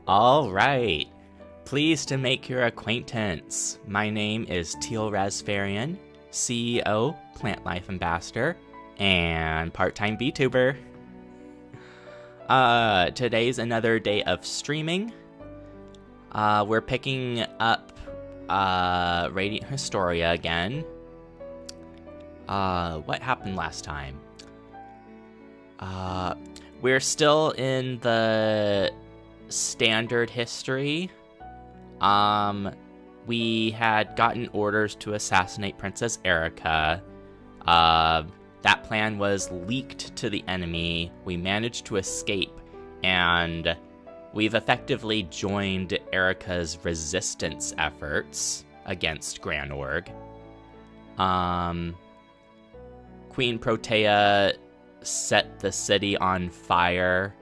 All right. Pleased to make your acquaintance. My name is Teal-Rasferian, CEO, Plant Life Ambassador, and part-time Vtuber. Today's another day of streaming. We're picking up Radiant Historia again. What happened last time? We're still in the standard history. We had gotten orders to assassinate Princess Erica. That plan was leaked to the enemy. We managed to escape, and we've effectively joined Erica's resistance efforts against Granorg. Queen Protea set the city on fire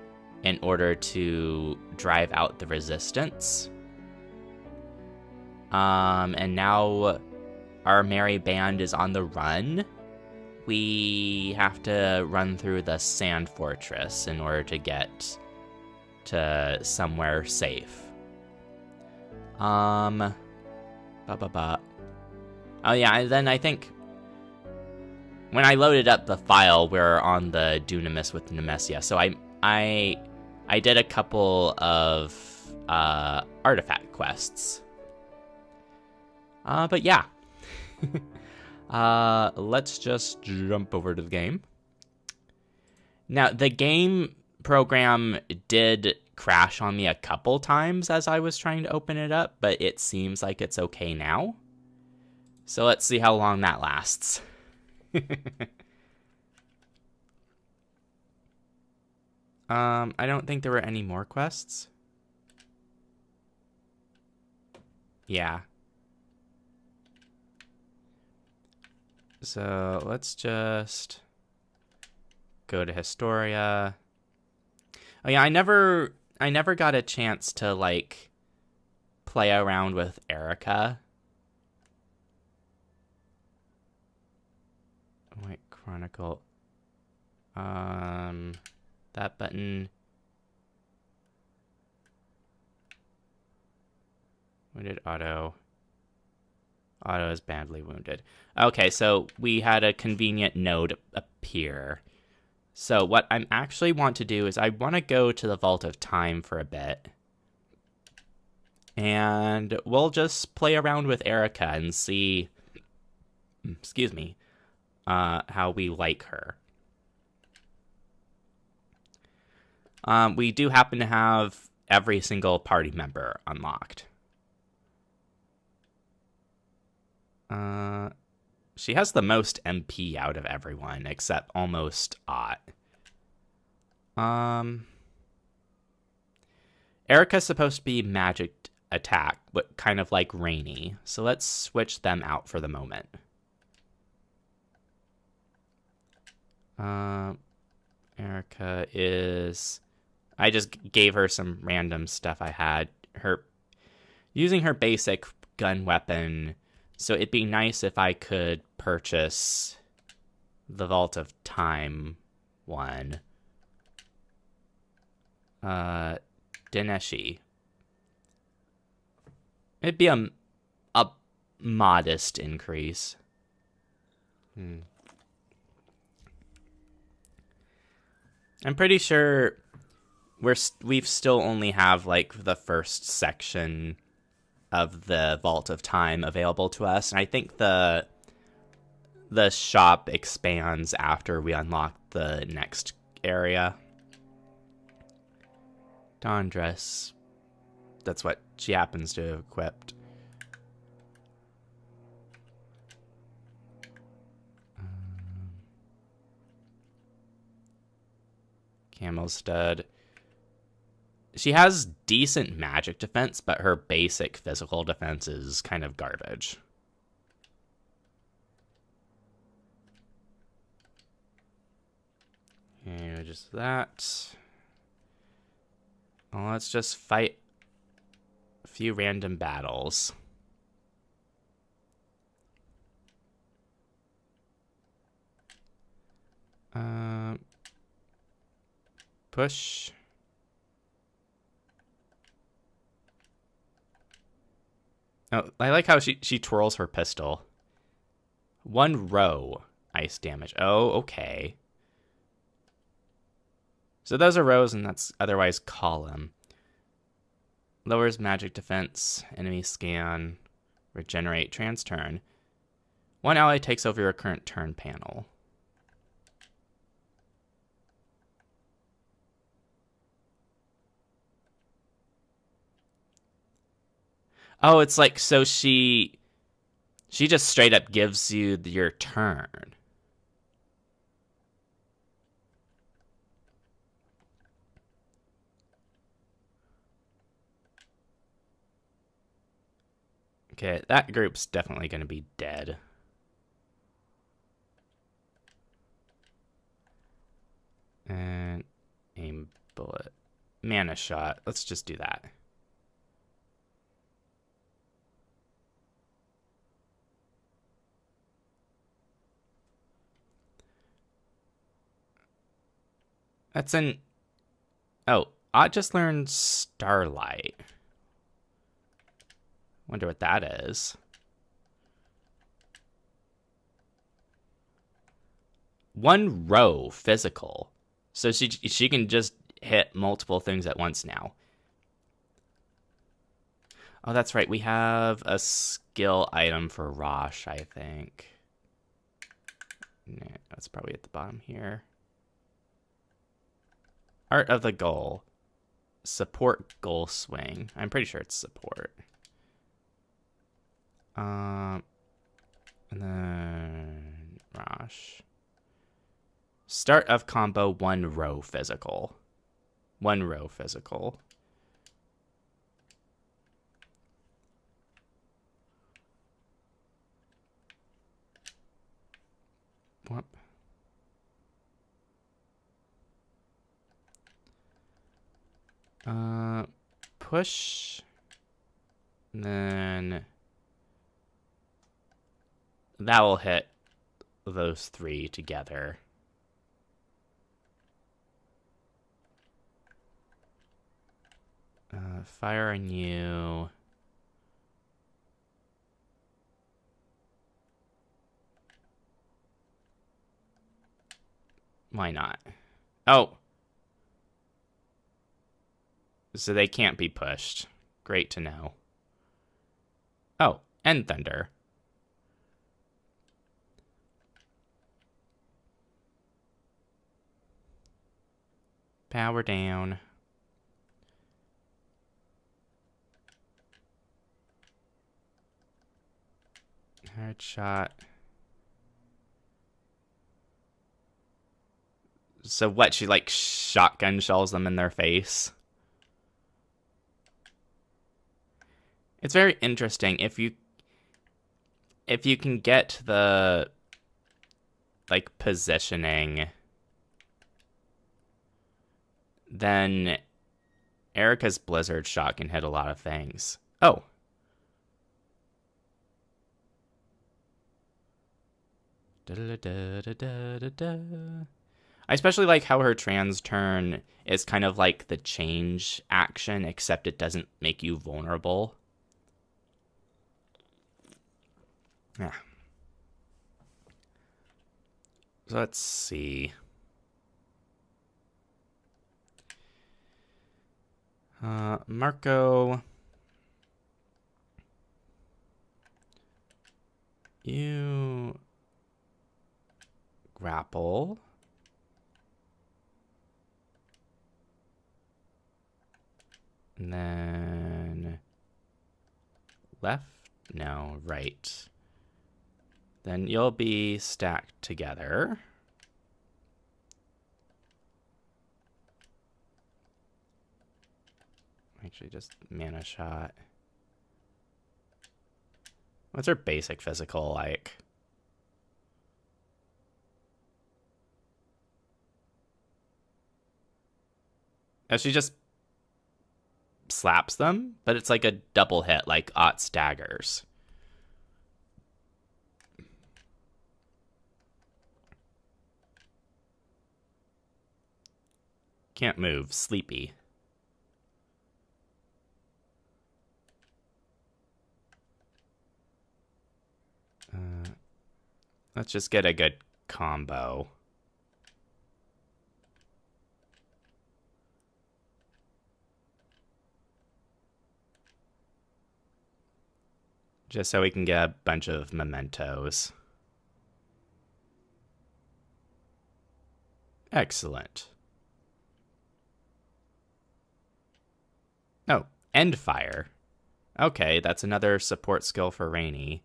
in order to drive out the resistance. And now our merry band is on the run. We have to run through the sand fortress in order to get to somewhere safe. Oh yeah, and then I think when I loaded up the file, we're on the Dunamis with Nemesia, so I did a couple of artifact quests. But yeah. Let's just jump over to the game. Now, the game program did crash on me a couple times as I was trying to open it up, but it seems like it's okay now. So let's see how long that lasts. I don't think there were any more quests. Yeah. So let's just go to Historia. Oh yeah, I never got a chance to like play around with Erica. Wait, Chronicle. That button. Wounded Otto. Otto is badly wounded. Okay, so we had a convenient node appear. So what I actually want to do is I want to go to the Vault of Time for a bit. And we'll just play around with Erica and see, excuse me, how we like her. We do happen to have every single party member unlocked. She has the most MP out of everyone, except almost Ott. Erica's supposed to be magic attack, but kind of like Rainy. So let's switch them out for the moment. Erica is... I just gave her some random stuff I had. Using her basic gun weapon... So it'd be nice if I could purchase the Vault of Time one. Dineshi. It'd be a modest increase. I'm pretty sure we've still only have like the first section of the Vault of Time available to us, and I think the shop expands after we unlock the next area. Dawn dress. That's what she happens to have equipped. Camel stud. She has decent magic defense, but her basic physical defense is kind of garbage. And just that. Well, let's just fight a few random battles. Push. Oh, I like how she twirls her pistol. 1 row ice damage. Oh, okay. So those are rows, and that's otherwise column. Lowers magic defense, enemy scan, regenerate, trans turn. 1 ally takes over your current turn panel. Oh, it's like, so she just straight up gives you your turn. Okay, that group's definitely going to be dead. And aim bullet. Mana shot. Let's just do that. That's an... Oh, I just learned Starlight. Wonder what that is. 1 row physical. So she can just hit multiple things at once now. Oh, that's right. We have a skill item for Rosh, I think. Nah, that's probably at the bottom here. Art of the Goal. Support goal swing. I'm pretty sure it's support. And then Rosh. Start of combo 1 row physical. 1 row physical. Whoop. Push. And then that will hit those 3 together. Fire on you. Why not? Oh. So they can't be pushed. Great to know. Oh, and thunder. Power down. Hard shot. So what, she like shotgun shells them in their face? It's very interesting if you can get the like positioning, then Erica's blizzard shot can hit a lot of things. Oh. I especially like how her trans turn is kind of like the change action, except it doesn't make you vulnerable. Yeah. So let's see. Marco. You grapple. And then left? No, right. Then you'll be stacked together. Actually, just mana shot. What's her basic physical like? She just slaps them, but it's like a double hit, like Ott daggers. Can't move, sleepy. Let's just get a good combo. Just so we can get a bunch of mementos. Excellent. Oh, end fire. Okay, that's another support skill for Rainy.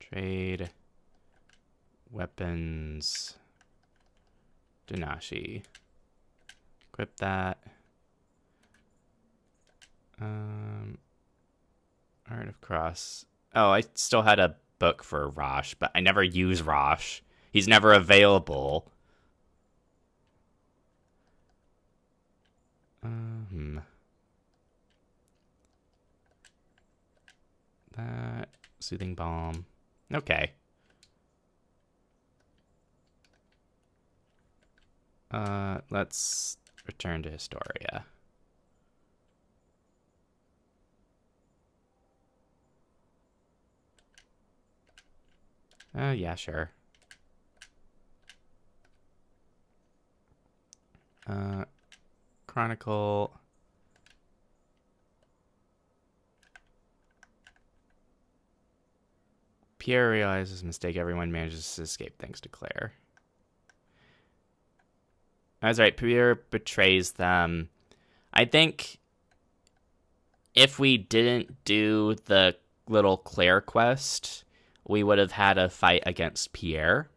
Trade weapons. Danashi. Equip that. Art of Cross. Oh, I still had a book for Rosh, but I never use Rosh. He's never available. That soothing balm. Okay. Let's return to Historia. Yeah, sure. Chronicle. Pierre realizes his mistake. Everyone manages to escape thanks to Claire. That's right. Pierre betrays them. I think if we didn't do the little Claire quest, we would have had a fight against Pierre.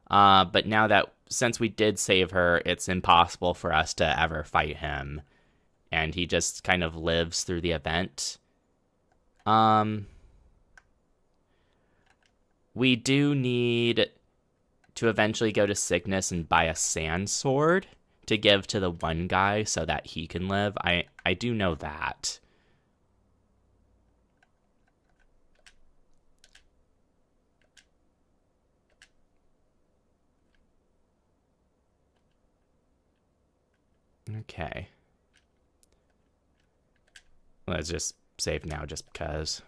But now that, since we did save her, it's impossible for us to ever fight him. And he just kind of lives through the event. We do need to eventually go to Cygnus and buy a sand sword to give to the one guy so that he can live. I do know that. Okay. Let's just save now just because.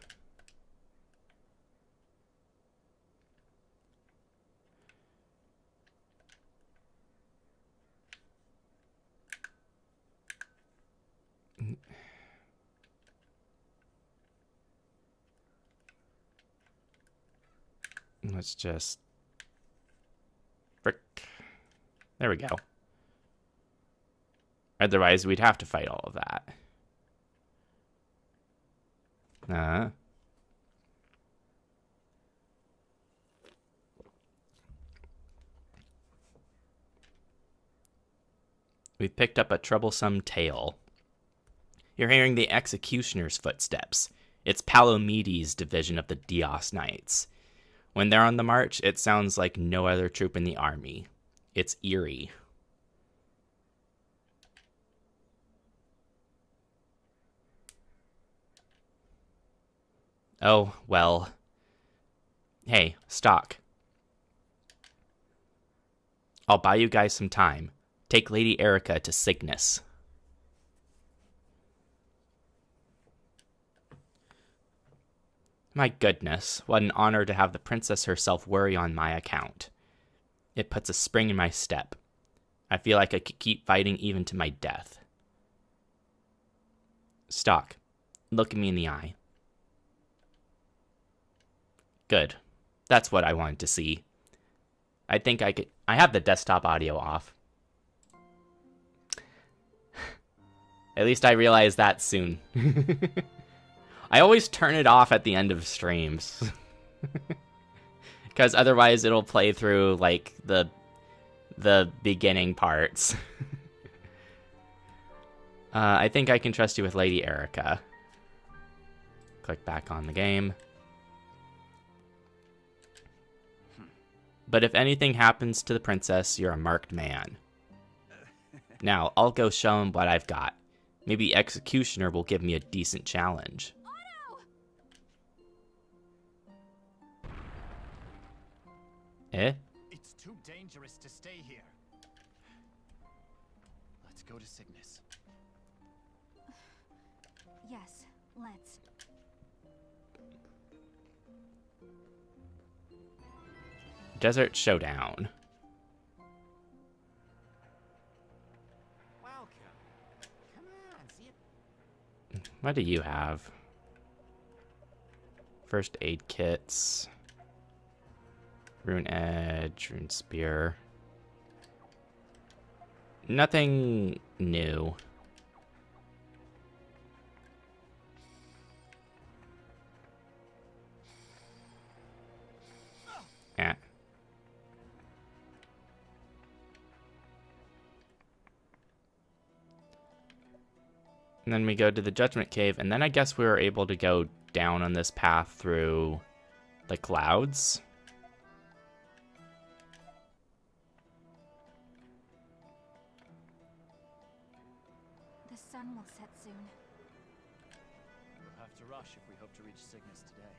Let's just... Frick. There we go. Otherwise, we'd have to fight all of that. We've picked up a troublesome tale. You're hearing the executioner's footsteps. It's Palomedes' division of the Dios Knights. When they're on the march, it sounds like no other troop in the army. It's eerie. Oh, well. Hey, Stock. I'll buy you guys some time. Take Lady Erica to Cygnus. My goodness, what an honor to have the princess herself worry on my account. It puts a spring in my step. I feel like I could keep fighting even to my death. Stock, look at me in the eye. Good. That's what I wanted to see. I think I could... I have the desktop audio off. At least I realized that soon. I always turn it off at the end of streams. Because otherwise it'll play through, like, the beginning parts. I think I can trust you with Lady Erica. Click back on the game. But if anything happens to the princess, you're a marked man. Now, I'll go show him what I've got. Maybe Executioner will give me a decent challenge. Eh? It's too dangerous to stay here. Let's go to Cygnus. Yes, let's. Desert Showdown. Welcome. Come on, see it. What do you have? First aid kits. Rune Edge, Rune Spear. Nothing new. Yeah. And then we go to the Judgment Cave, and then I guess we were able to go down on this path through the clouds. The sun will set soon. We'll have to rush if we hope to reach Cygnus today.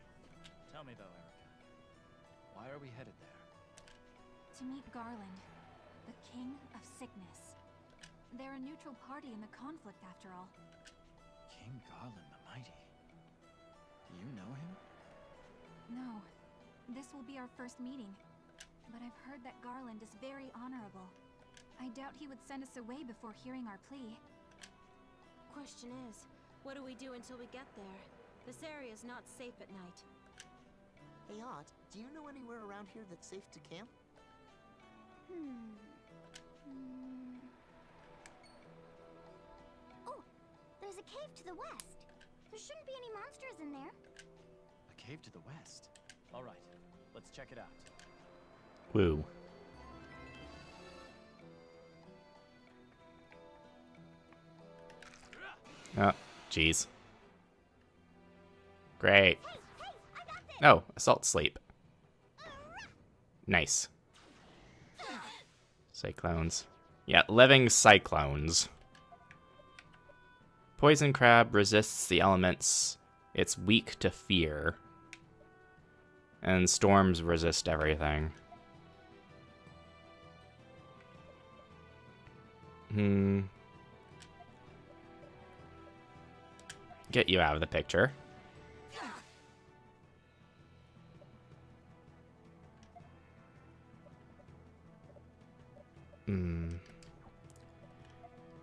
Tell me though, Erica. Why are we headed there? To meet Garland, the king of Cygnus. They're a neutral party in the conflict, after all. King Garland the Mighty. Do you know him? No, this will be our first meeting. But I've heard that Garland is very honorable. I doubt he would send us away before hearing our plea. Question is, what do we do until we get there? This area is not safe at night. Hey, Aunt, do you know anywhere around here that's safe to camp? Oh, there's a cave to the west. There shouldn't be any monsters in there. A cave to the west. All right, let's check it out. Woo. Oh, jeez. Great. Hey, I got this. Oh, Assault Sleep. Nice. Cyclones. Yeah, living cyclones. Poison crab resists the elements. It's weak to fear. And storms resist everything. Get you out of the picture.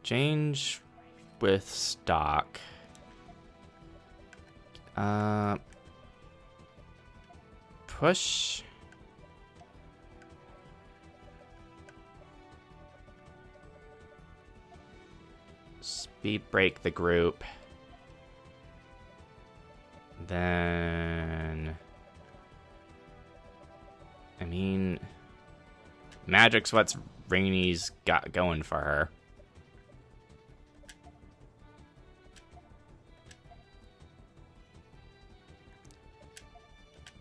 Change with stock. Push. Speed break the group. Then, I mean, magic's what's Rainy's got going for her.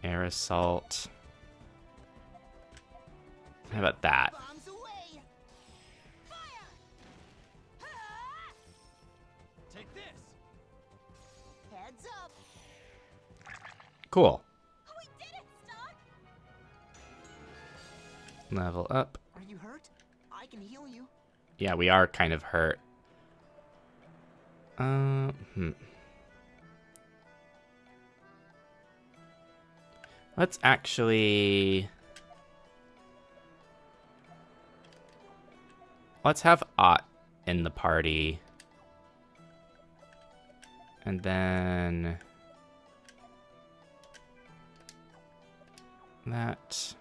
Air assault. How about that? Bombs away! Fire! Take this! Heads up! Cool. We did it, Stock! Level up. Are you hurt? I can heal you. Yeah, we are kind of hurt. Let's actually... Let's have Ott in the party. And then... that...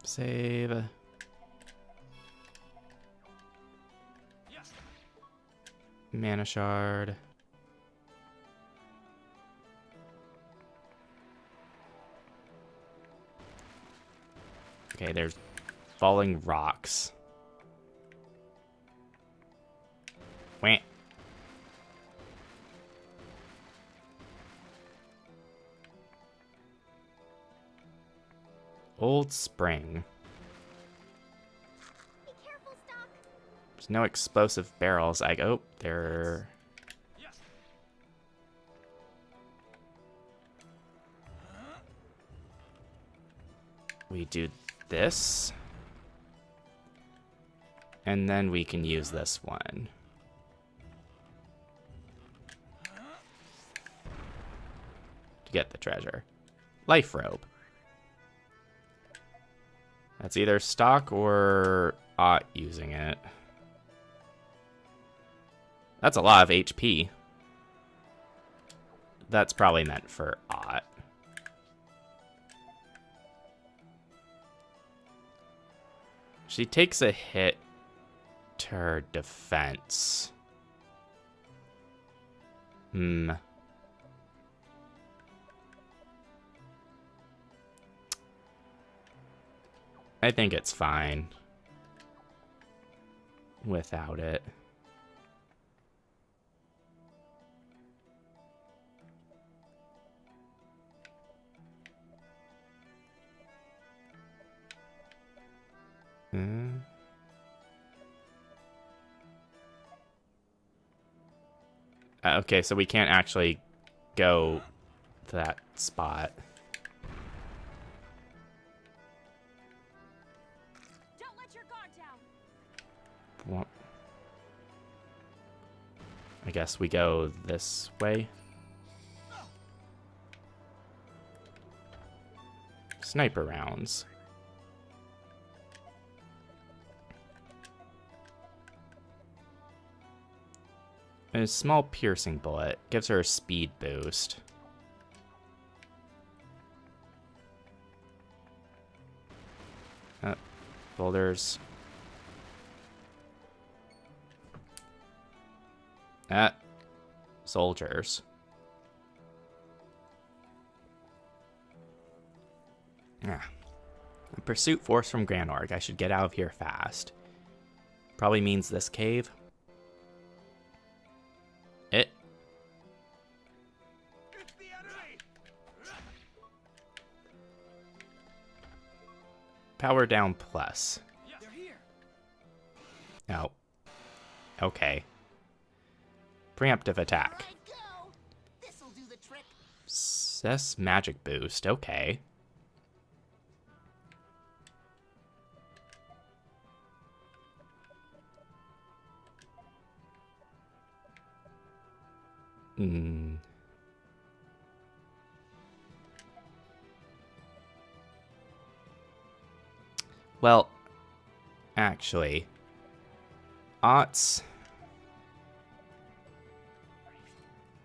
Save... Mana shard. Okay, there's falling rocks. Wah. Old Spring. Be careful, Stock. There's no explosive barrels. Oh, there. We do this. And then we can use this one. To get the treasure. Life robe. That's either stock or Ott using it. That's a lot of HP. That's probably meant for Ott. She takes a hit to her defense. I think it's fine without it. Okay, so we can't actually go to that spot. Don't let your guard down. Well, I guess we go this way. Sniper rounds. A small piercing bullet gives her a speed boost. Boulders. Soldiers. Yeah. A pursuit force from Granorg. I should get out of here fast. Probably means this cave. It. Power down plus. Oh. Okay. Preemptive attack. This'll do the trick. Cess magic boost. Okay. Well, actually, Ott's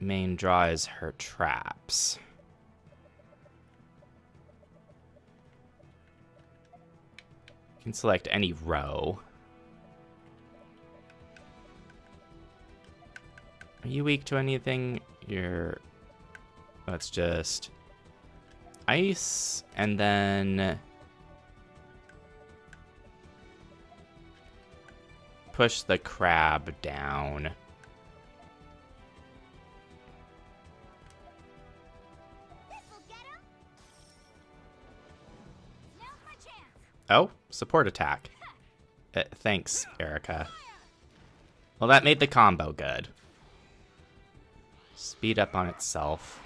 main draw is her traps. You can select any row. Are you weak to anything? You're... Let's just... Ice, and then... Push the crab down. Oh, support attack. Thanks, Erica. Well, that made the combo good. Speed up on itself.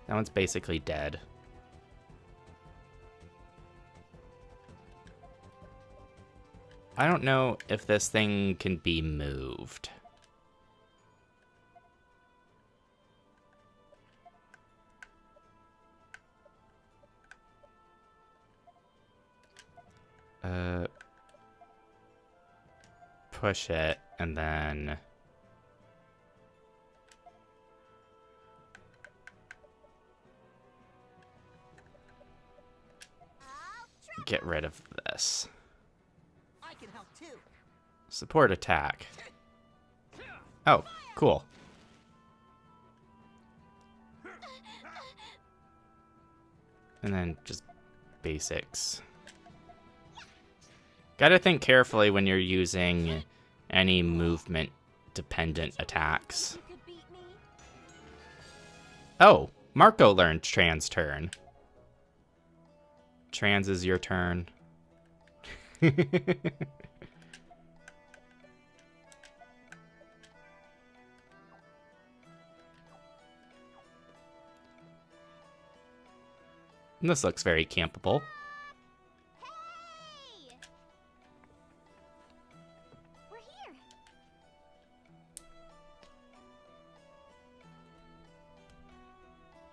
That one's basically dead. I don't know if this thing can be moved. Push it, and then... Get rid of this. I can help too. Support attack. Oh, cool. And then just basics. Gotta think carefully when you're using any movement dependent attacks. Oh, Marco learned trans turn. Trans is your turn. This looks very campable.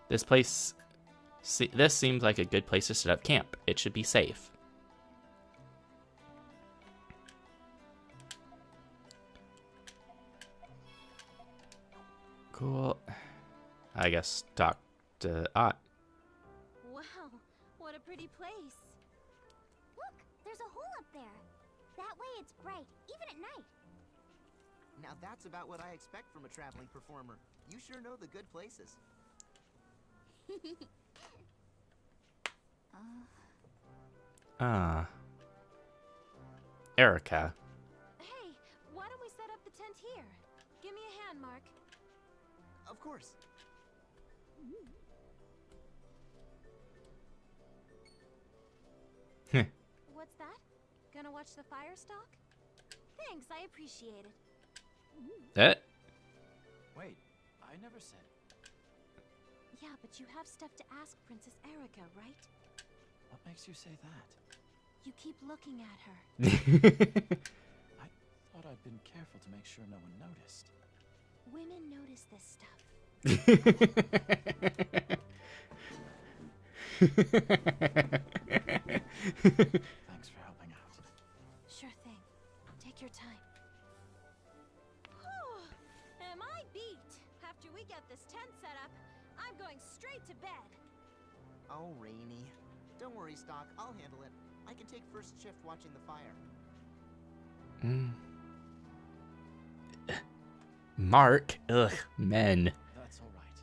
This place... this seems like a good place to set up camp. It should be safe. Cool. I guess talk to Ott. Wow, what a pretty place. Look, there's a hole up there. That way it's bright, even at night. Now that's about what I expect from a traveling performer. You sure know the good places. Erica. Hey, why don't we set up the tent here? Give me a hand, Mark. Of course. What's that? Gonna watch the fire stalk? Thanks, I appreciate it. That? Wait, I never said. Yeah, but you have stuff to ask Princess Erica, right? What makes you say that? You keep looking at her. I thought I'd been careful to make sure no one noticed. Women notice this stuff. Thanks for helping out. Sure thing. Take your time. Whew. Am I beat? After we get this tent set up, I'm going straight to bed. Oh, Rainy. Don't worry, Stock. I'll handle it. I can take first shift watching the fire. Mark. Ugh, men. That's all right.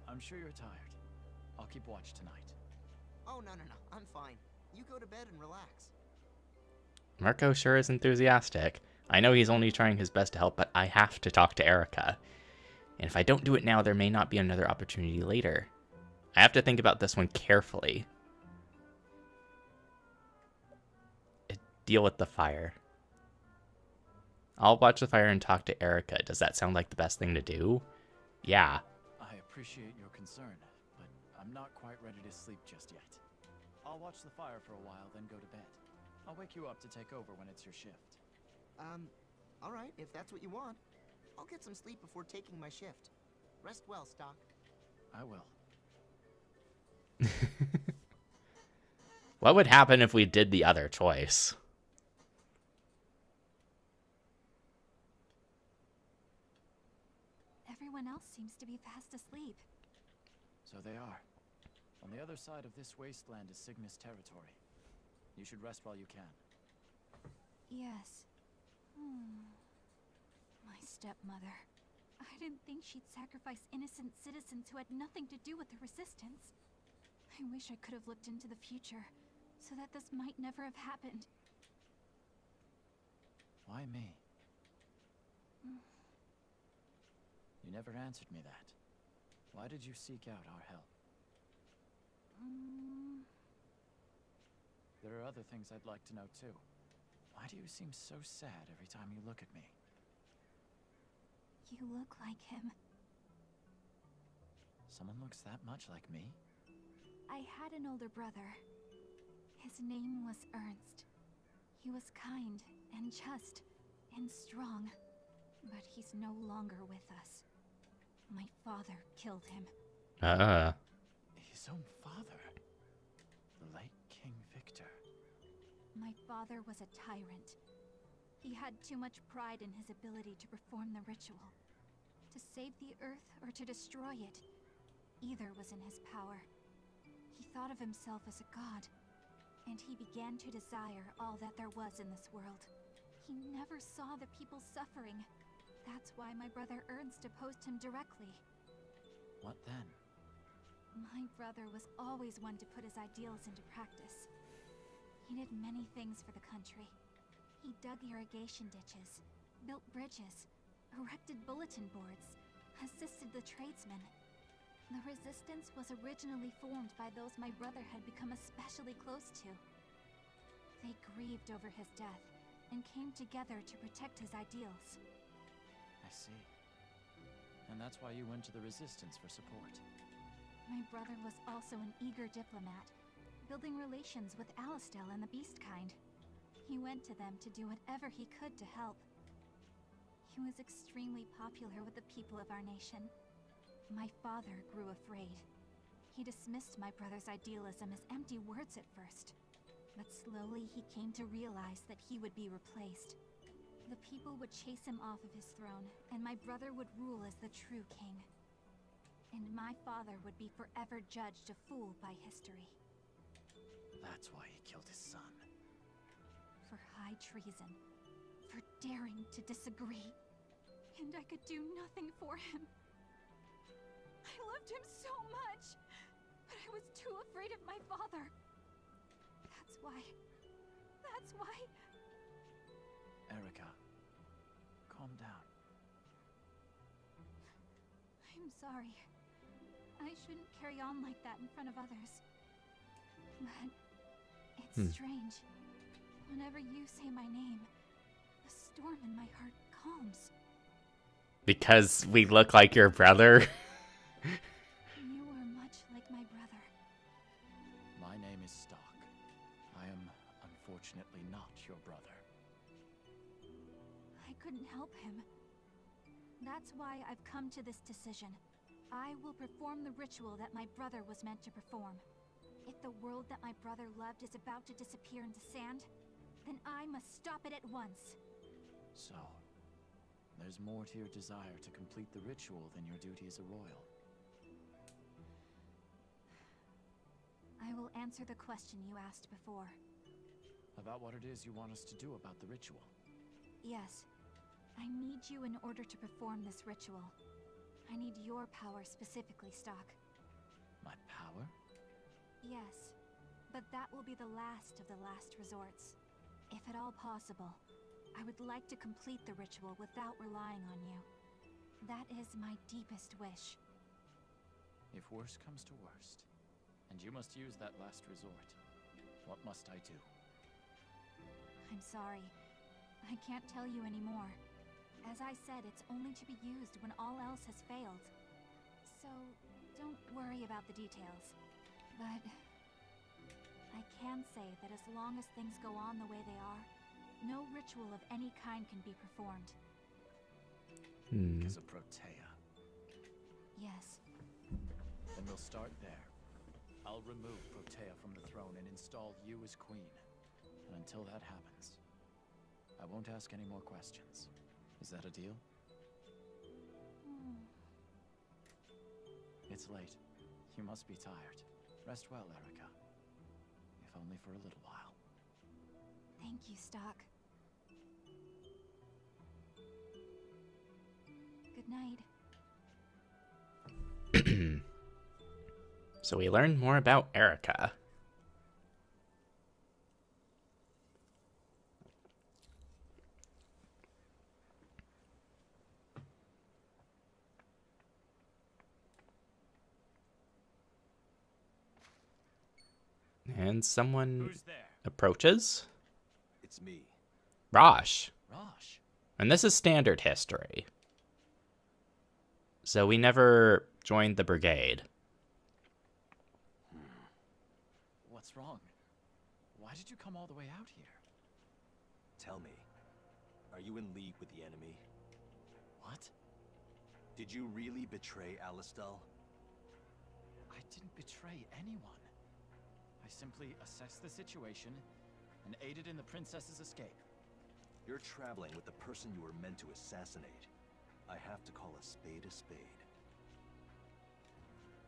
I'm sure you're tired. I'll keep watch tonight. Oh, no. I'm fine. You go to bed and relax. Marco sure is enthusiastic. I know he's only trying his best to help, but I have to talk to Erica. And if I don't do it now, there may not be another opportunity later. I have to think about this one carefully. Deal with the fire. I'll watch the fire and talk to Erica. Does that sound like the best thing to do? Yeah. I appreciate your concern, but I'm not quite ready to sleep just yet. I'll watch the fire for a while, then go to bed. I'll wake you up to take over when it's your shift. All right, if that's what you want. I'll get some sleep before taking my shift. Rest well, Stock. I will. What would happen if we did the other choice? Everyone else seems to be fast asleep. So they are. On the other side of this wasteland is Cygnus territory. You should rest while you can. Yes. My stepmother. I didn't think she'd sacrifice innocent citizens who had nothing to do with the resistance. I wish I could have looked into the future, so that this might never have happened. Why me? You never answered me that. Why did you seek out our help? There are other things I'd like to know too. Why do you seem so sad every time you look at me? You look like him. Someone looks that much like me? I had an older brother. His name was Ernst. He was kind and just and strong, but he's no longer with us. My father killed him. His own father? The late King Victor. My father was a tyrant. He had too much pride in his ability to perform the ritual. To save the Earth or to destroy it. Either was in his power. He thought of himself as a god, and he began to desire all that there was in this world. He never saw the people suffering. That's why my brother Ernst opposed him directly. What then? My brother was always one to put his ideals into practice. He did many things for the country. He dug irrigation ditches, built bridges, erected bulletin boards, assisted the tradesmen. The resistance was originally formed by those my brother had become especially close to. They grieved over his death and came together to protect his ideals. I see. And that's why you went to the resistance for support. My brother was also an eager diplomat, building relations with Alistel and the Beastkind. He went to them to do whatever he could to help. He was extremely popular with the people of our nation. My father grew afraid. He dismissed my brother's idealism as empty words at first. But slowly he came to realize that he would be replaced. The people would chase him off of his throne, and my brother would rule as the true king. And my father would be forever judged a fool by history. That's why he killed his son. For high treason. For daring to disagree. And I could do nothing for him. I loved him so much, but I was too afraid of my father. That's why... Erica, calm down. I'm sorry. I shouldn't carry on like that in front of others. But it's strange. Whenever you say my name, the storm in my heart calms. Because we look like your brother? You are much like my brother. My name is Stark. I am unfortunately not your brother. I couldn't help him. That's why I've come to this decision. I will perform the ritual that my brother was meant to perform. If the world that my brother loved is about to disappear into sand, then I must stop it at once. So, there's more to your desire to complete the ritual than your duty as a royal. I will answer the question you asked before. About what it is you want us to do about the ritual. Yes. I need you in order to perform this ritual. I need your power specifically, Stock. My power? Yes. But that will be the last of the last resorts. If at all possible, I would like to complete the ritual without relying on you. That is my deepest wish. If worst comes to worst, and you must use that last resort, what must I do? I'm sorry. I can't tell you anymore. As I said, it's only to be used when all else has failed. So, don't worry about the details. But I can say that as long as things go on the way they are, no ritual of any kind can be performed. Because of Protea. Yes. Then we'll start there. I'll remove Protea from the throne and install you as queen. And until that happens, I won't ask any more questions. Is that a deal? It's late. You must be tired. Rest well, Erica. If only for a little while. Thank you, Stock. Good night. So we learned more about Erica. And someone Who's there? approaches. It's me. Rosh. Rosh. And this is standard history. So we never joined the brigade. What's wrong? Why did you come all the way out here? Tell me, are you in league with the enemy? What? Did you really betray Alistel? I didn't betray anyone. I simply assessed the situation and aided in the princess's escape. You're traveling with the person you were meant to assassinate. I have to call a spade a spade.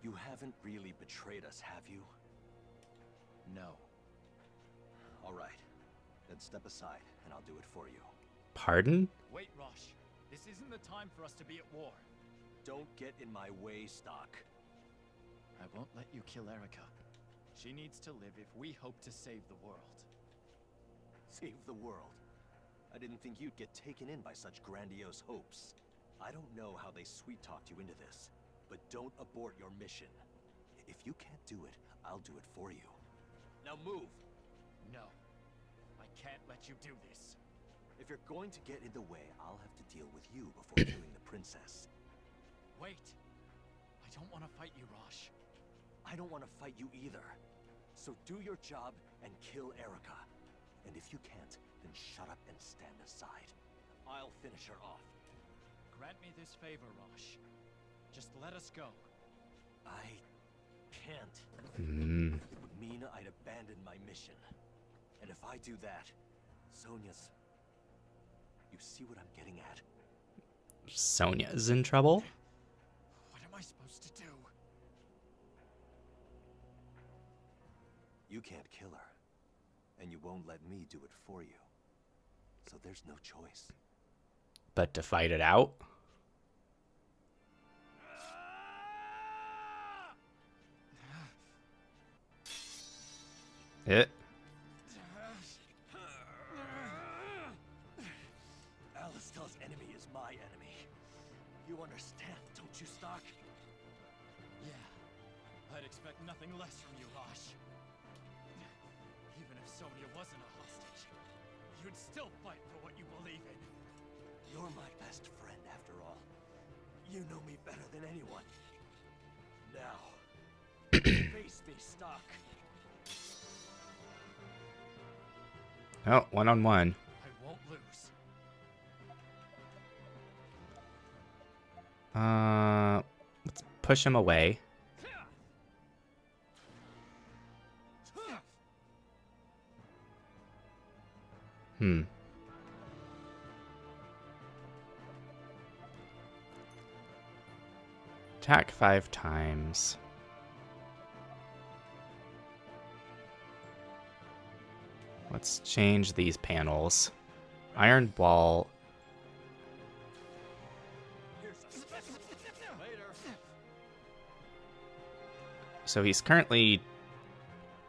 You haven't really betrayed us, have you? No. All right. Then step aside, and I'll do it for you. Pardon? Wait, Rosh. This isn't the time for us to be at war. Don't get in my way, Stock. I won't let you kill Erica. She needs to live if we hope to save the world. Save the world? I didn't think you'd get taken in by such grandiose hopes. I don't know how they sweet-talked you into this, but don't abort your mission. If you can't do it, I'll do it for you. Now move! No. I can't let you do this. If you're going to get in the way, I'll have to deal with you before killing the princess. Wait. I don't want to fight you, Rosh. I don't want to fight you either. So do your job and kill Erica. And if you can't, then shut up and stand aside. I'll finish her off. Grant me this favor, Rosh. Just let us go. I can't. Hmm. It would mean I'd abandon my mission. And if I do that, Sonia's... You see what I'm getting at? Sonia's in trouble? What am I supposed to do? You can't kill her. And you won't let me do it for you. So there's no choice. But to fight it out? It. Alistar's enemy is my enemy. You understand, don't you, Stark? Yeah. I'd expect nothing less from you, Rosh. Even if Sonia wasn't a hostage, you'd still fight for what you believe in. You're my best friend, after all. You know me better than anyone. Now, face me, Stark. Oh, one-on-one. I won't lose. Let's push him away. Hmm. Attack 5 times. Let's change these panels. Iron Ball. So he's currently...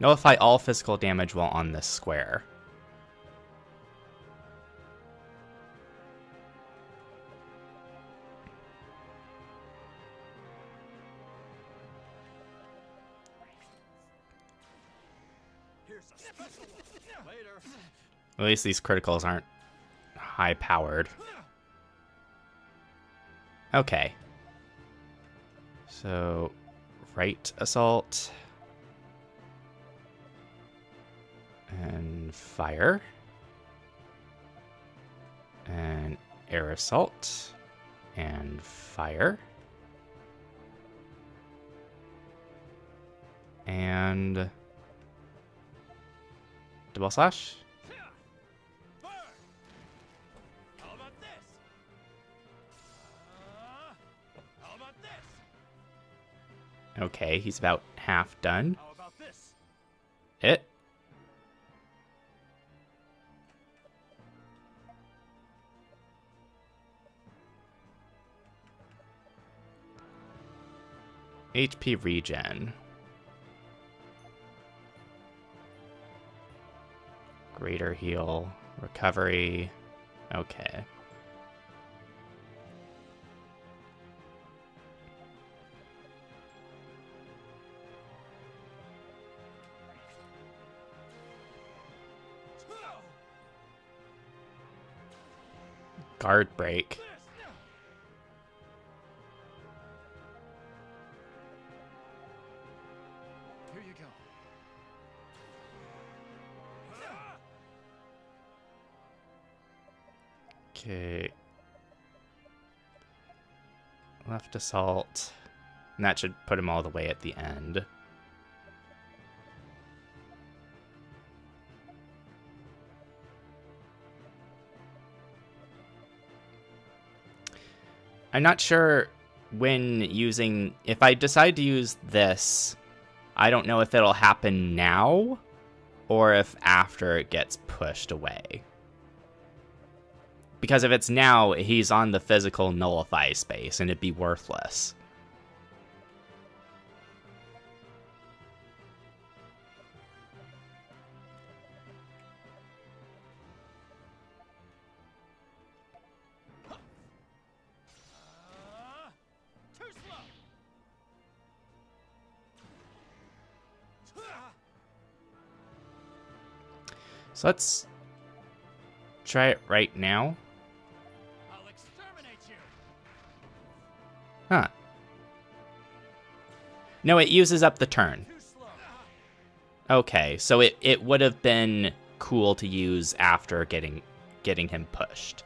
Nullify all physical damage while on this square. At least these criticals aren't high-powered. Okay. So, right assault. And fire. And air assault. And fire. And double slash. How about this? How about this? Okay, he's about half done. How about this? It. HP regen. Greater heal. Recovery. Okay. Guard break. Here you go. Okay. Left assault. And that should put him all the way at the end. I'm not sure when using... If I decide to use this, I don't know if it'll happen now or if after it gets pushed away. Because if it's now, he's on the physical nullify space, and it'd be worthless. Too slow. So let's try it right now. I'll exterminate you. Huh. No, it uses up the turn. Too slow. Okay, so it would have been cool to use after getting him pushed.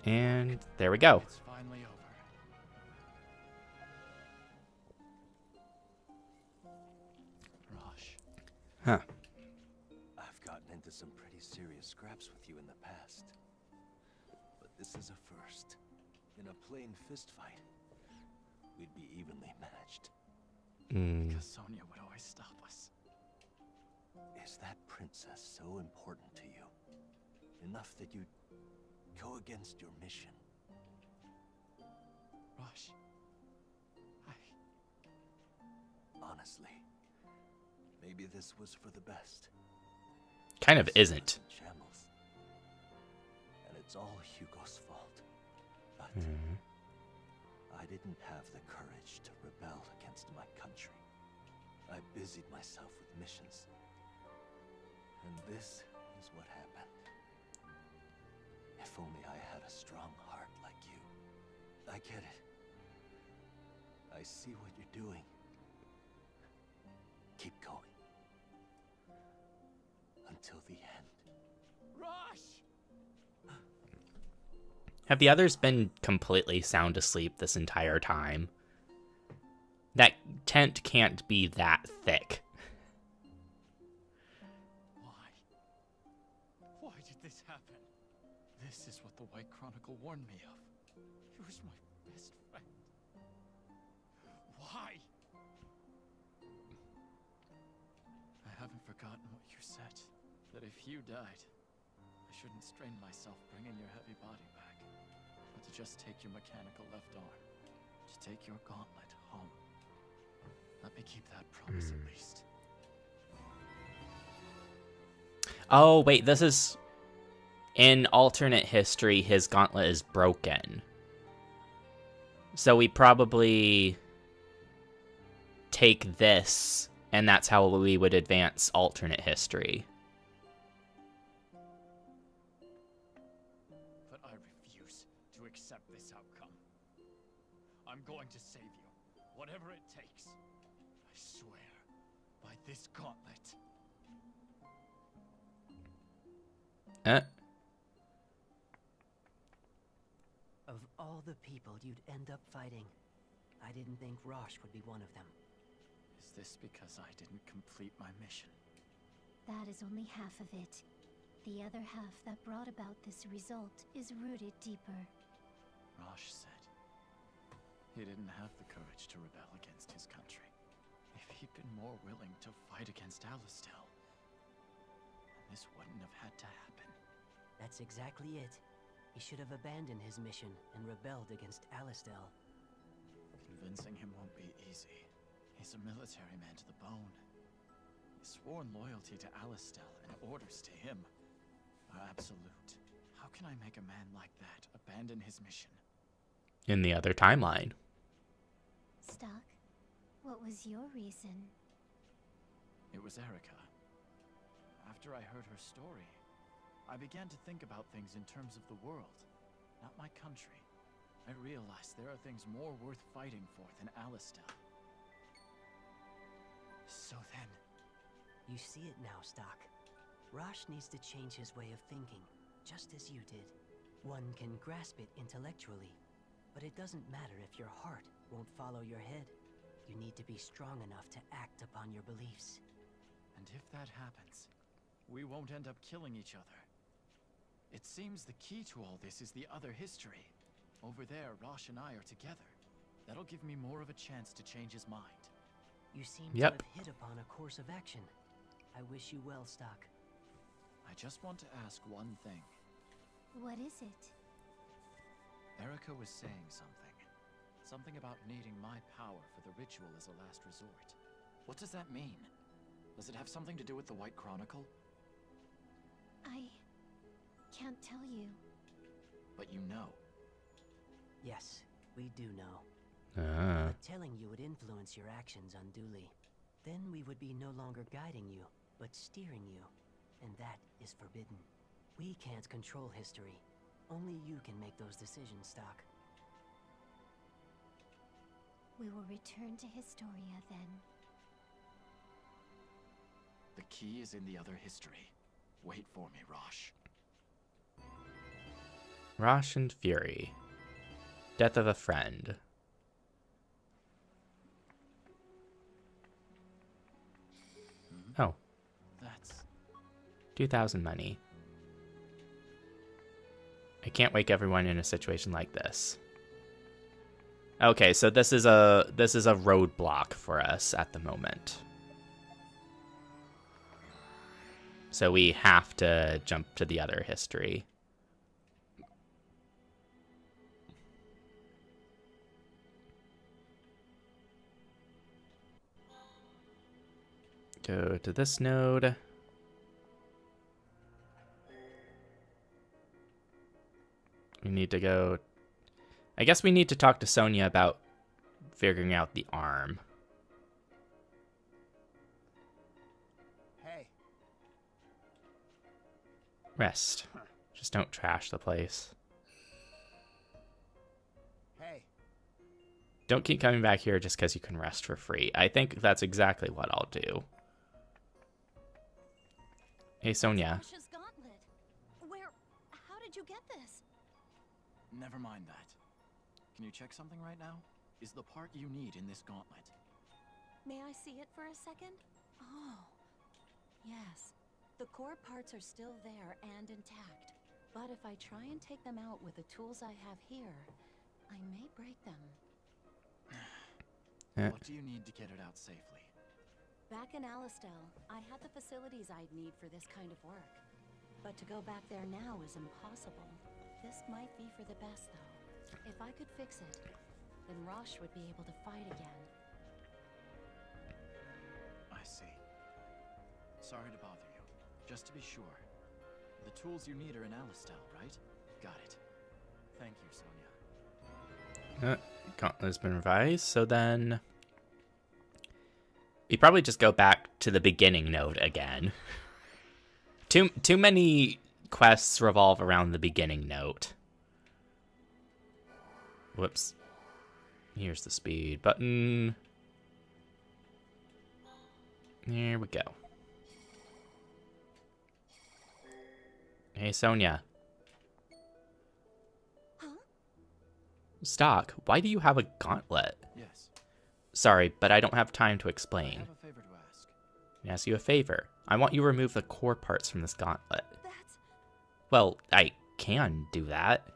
And there we go. It's finally over. Rosh. Huh. I've gotten into some pretty serious scraps with you in the past. But this is a first. In a plain fist fight, we'd be evenly matched. Because Sonia would always stop us. Is that princess so important to you? Enough that you'd go against your mission? Rosh. Honestly, maybe this was for the best. Kind of isn't. Shambles. And it's all Hugo's fault. But I didn't have the courage to rebel against my country. I busied myself with missions. And this is what happened. If only I had a strong heart like you. I get it. I see what you're doing. Keep going. Until the end. Rosh! Have the others been completely sound asleep this entire time? That tent can't be that thick. Why did this happen? This is what the White Chronicle warned me of. He was my best friend. Why? I haven't forgotten what you said. That if you died, I shouldn't strain myself bringing your heavy body back. But to just take your mechanical left arm. To take your gauntlet home. Let me keep that promise at least. Oh, wait, this is... In alternate history, his gauntlet is broken. So we probably take this, and that's how we would advance alternate history. But I refuse to accept this outcome. I'm going to save you, whatever it takes. I swear, by this gauntlet. Of all the people you'd end up fighting, I didn't think Rosh would be one of them. Is this because I didn't complete my mission? That is only half of it. The other half that brought about this result is rooted deeper. Rosh said he didn't have the courage to rebel against his country. If he'd been more willing to fight against Alistel, this wouldn't have had to happen. That's exactly it. He should have abandoned his mission and rebelled against Alistel. Convincing him won't be easy. He's a military man to the bone. His sworn loyalty to Alistel and orders to him are absolute. How can I make a man like that abandon his mission? In the other timeline. Stock, what was your reason? It was Erica. After I heard her story, I began to think about things in terms of the world, not my country. I realized there are things more worth fighting for than Alistel. So then... You see it now, Stock. Rosh needs to change his way of thinking, just as you did. One can grasp it intellectually, but it doesn't matter if your heart won't follow your head. You need to be strong enough to act upon your beliefs. And if that happens, we won't end up killing each other. It seems the key to all this is the other history. Over there, Rosh and I are together. That'll give me more of a chance to change his mind. You seem Yep. to have hit upon a course of action. I wish you well, Stock. I just want to ask one thing. What is it? Erica was saying something. Something about needing my power for the ritual as a last resort. What does that mean? Does it have something to do with the White Chronicle? I can't tell you. But you know. Yes, we do know. But telling you would influence your actions unduly. Then we would be no longer guiding you, but steering you. And that is forbidden. We can't control history. Only you can make those decisions, Stock. We will return to Historia then. The key is in the other history. Wait for me, Rosh. Rosh and Fury. Death of a friend. Oh. That's 2,000 money. I can't wake everyone in a situation like this. Okay, so this is a roadblock for us at the moment. So we have to jump to the other history. Go to this node. We need to go... I guess we need to talk to Sonia about figuring out the arm. Hey. Rest. Just don't trash the place. Hey. Don't keep coming back here just because you can rest for free. I think that's exactly what I'll do. Hey, Sonia. Rosh's gauntlet. How did you get this? Never mind that. Can you check something right now? Is the part you need in this gauntlet? May I see it for a second? Oh, yes. The core parts are still there and intact. But if I try and take them out with the tools I have here, I may break them. What do you need to get it out safely? Back in Alistel, I had the facilities I'd need for this kind of work. But to go back there now is impossible. This might be for the best, though. If I could fix it, then Rosh would be able to fight again. I see. Sorry to bother you. Just to be sure, the tools you need are in Alistel, right? Got it. Thank you, Sonia. Gauntlet's been revised, so then... we probably just go back to the beginning node again. Too many quests revolve around the beginning node. Whoops. Here's the speed button. There we go. Hey, Sonia. Huh? Stock, why do you have a gauntlet? Yes. Sorry, but I don't have time to I explain. have a favor to ask. I ask you a favor. I want you to remove the core parts from this gauntlet. That's... Well, I can do that,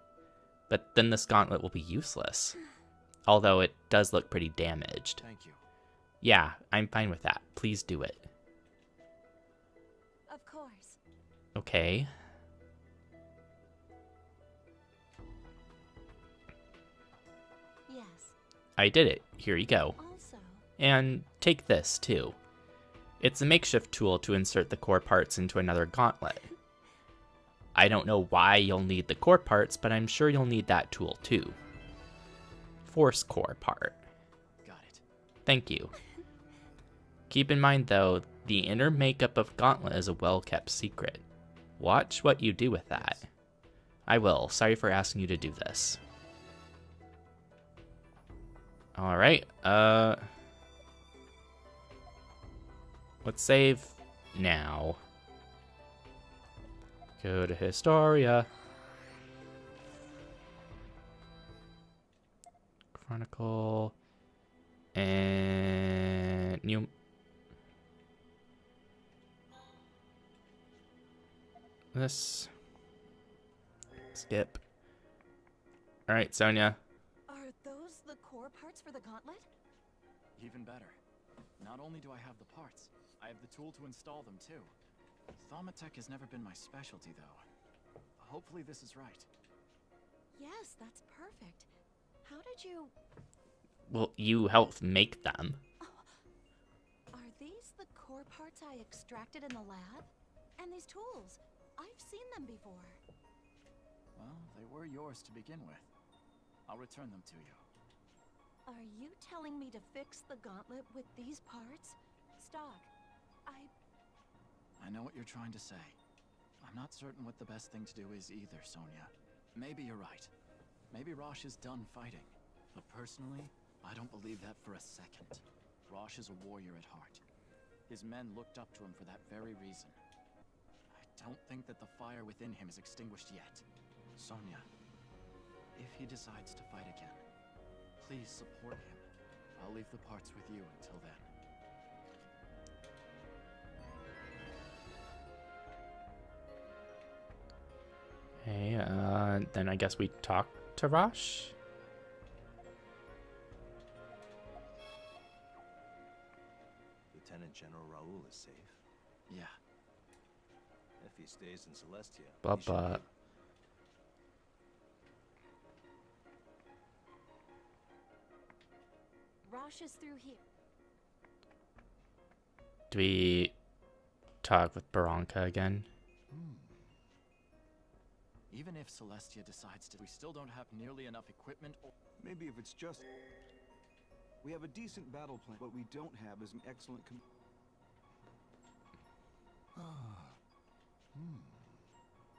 but then this gauntlet will be useless. Although it does look pretty damaged. Thank you. Yeah, I'm fine with that. Please do it. Of course. Okay. Yes. I did it. Here you go. Also... And take this, too. It's a makeshift tool to insert the core parts into another gauntlet. I don't know why you'll need the core parts, but I'm sure you'll need that tool, too. Force core part. Got it. Thank you. Keep in mind, though, the inner makeup of Gauntlet is a well-kept secret. Watch what you do with that. I will. Sorry for asking you to do this. Alright, let's save now. Go to Historia. Chronicle. And new. This. Skip. Alright, Sonia. Are those the core parts for the gauntlet? Even better. Not only do I have the parts, I have the tool to install them too. Thaumatech has never been my specialty, though. Hopefully this is right. Yes, that's perfect. How did you... Well, you helped make them. Are these the core parts I extracted in the lab? And these tools? I've seen them before. Well, they were yours to begin with. I'll return them to you. Are you telling me to fix the gauntlet with these parts? Stock, I know what you're trying to say. I'm not certain what the best thing to do is either, Sonia. Maybe you're right. Maybe Rosh is done fighting. But personally, I don't believe that for a second. Rosh is a warrior at heart. His men looked up to him for that very reason. I don't think that the fire within him is extinguished yet. Sonia, If he decides to fight again, please support him. I'll leave the parts with you until then. Okay, then I guess we talk to Rosh. Lieutenant General Raoul is safe. Yeah. If he stays in Celestia, But, he should be- Rosh is through here. Do we talk with Baranka again? Even if Celestia decides to, we still don't have nearly enough equipment or... Maybe if it's just... We have a decent battle plan. What we don't have is an excellent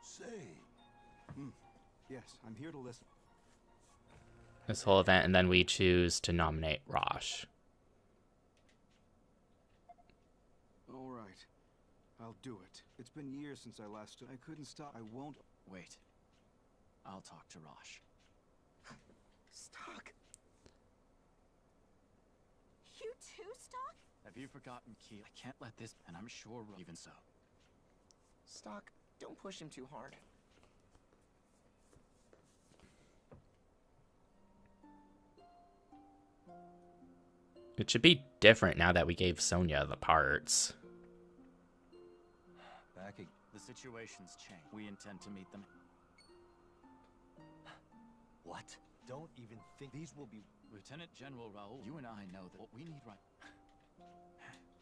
Say. Yes, I'm here to listen. This whole event, and then we choose to nominate Rosh. All right. I'll do it. It's been years since I last... I couldn't stop. I won't... Wait. I'll talk to Rosh. Stock. You too, Stock? Have you forgotten Keel? I can't let this... And I'm sure even so. Stock, don't push him too hard. It should be different now that we gave Sonya the parts. Back again. The situation's changed. We intend to meet them. What? Don't even think these will be... Lieutenant General Raoul, you and I know that what we need right...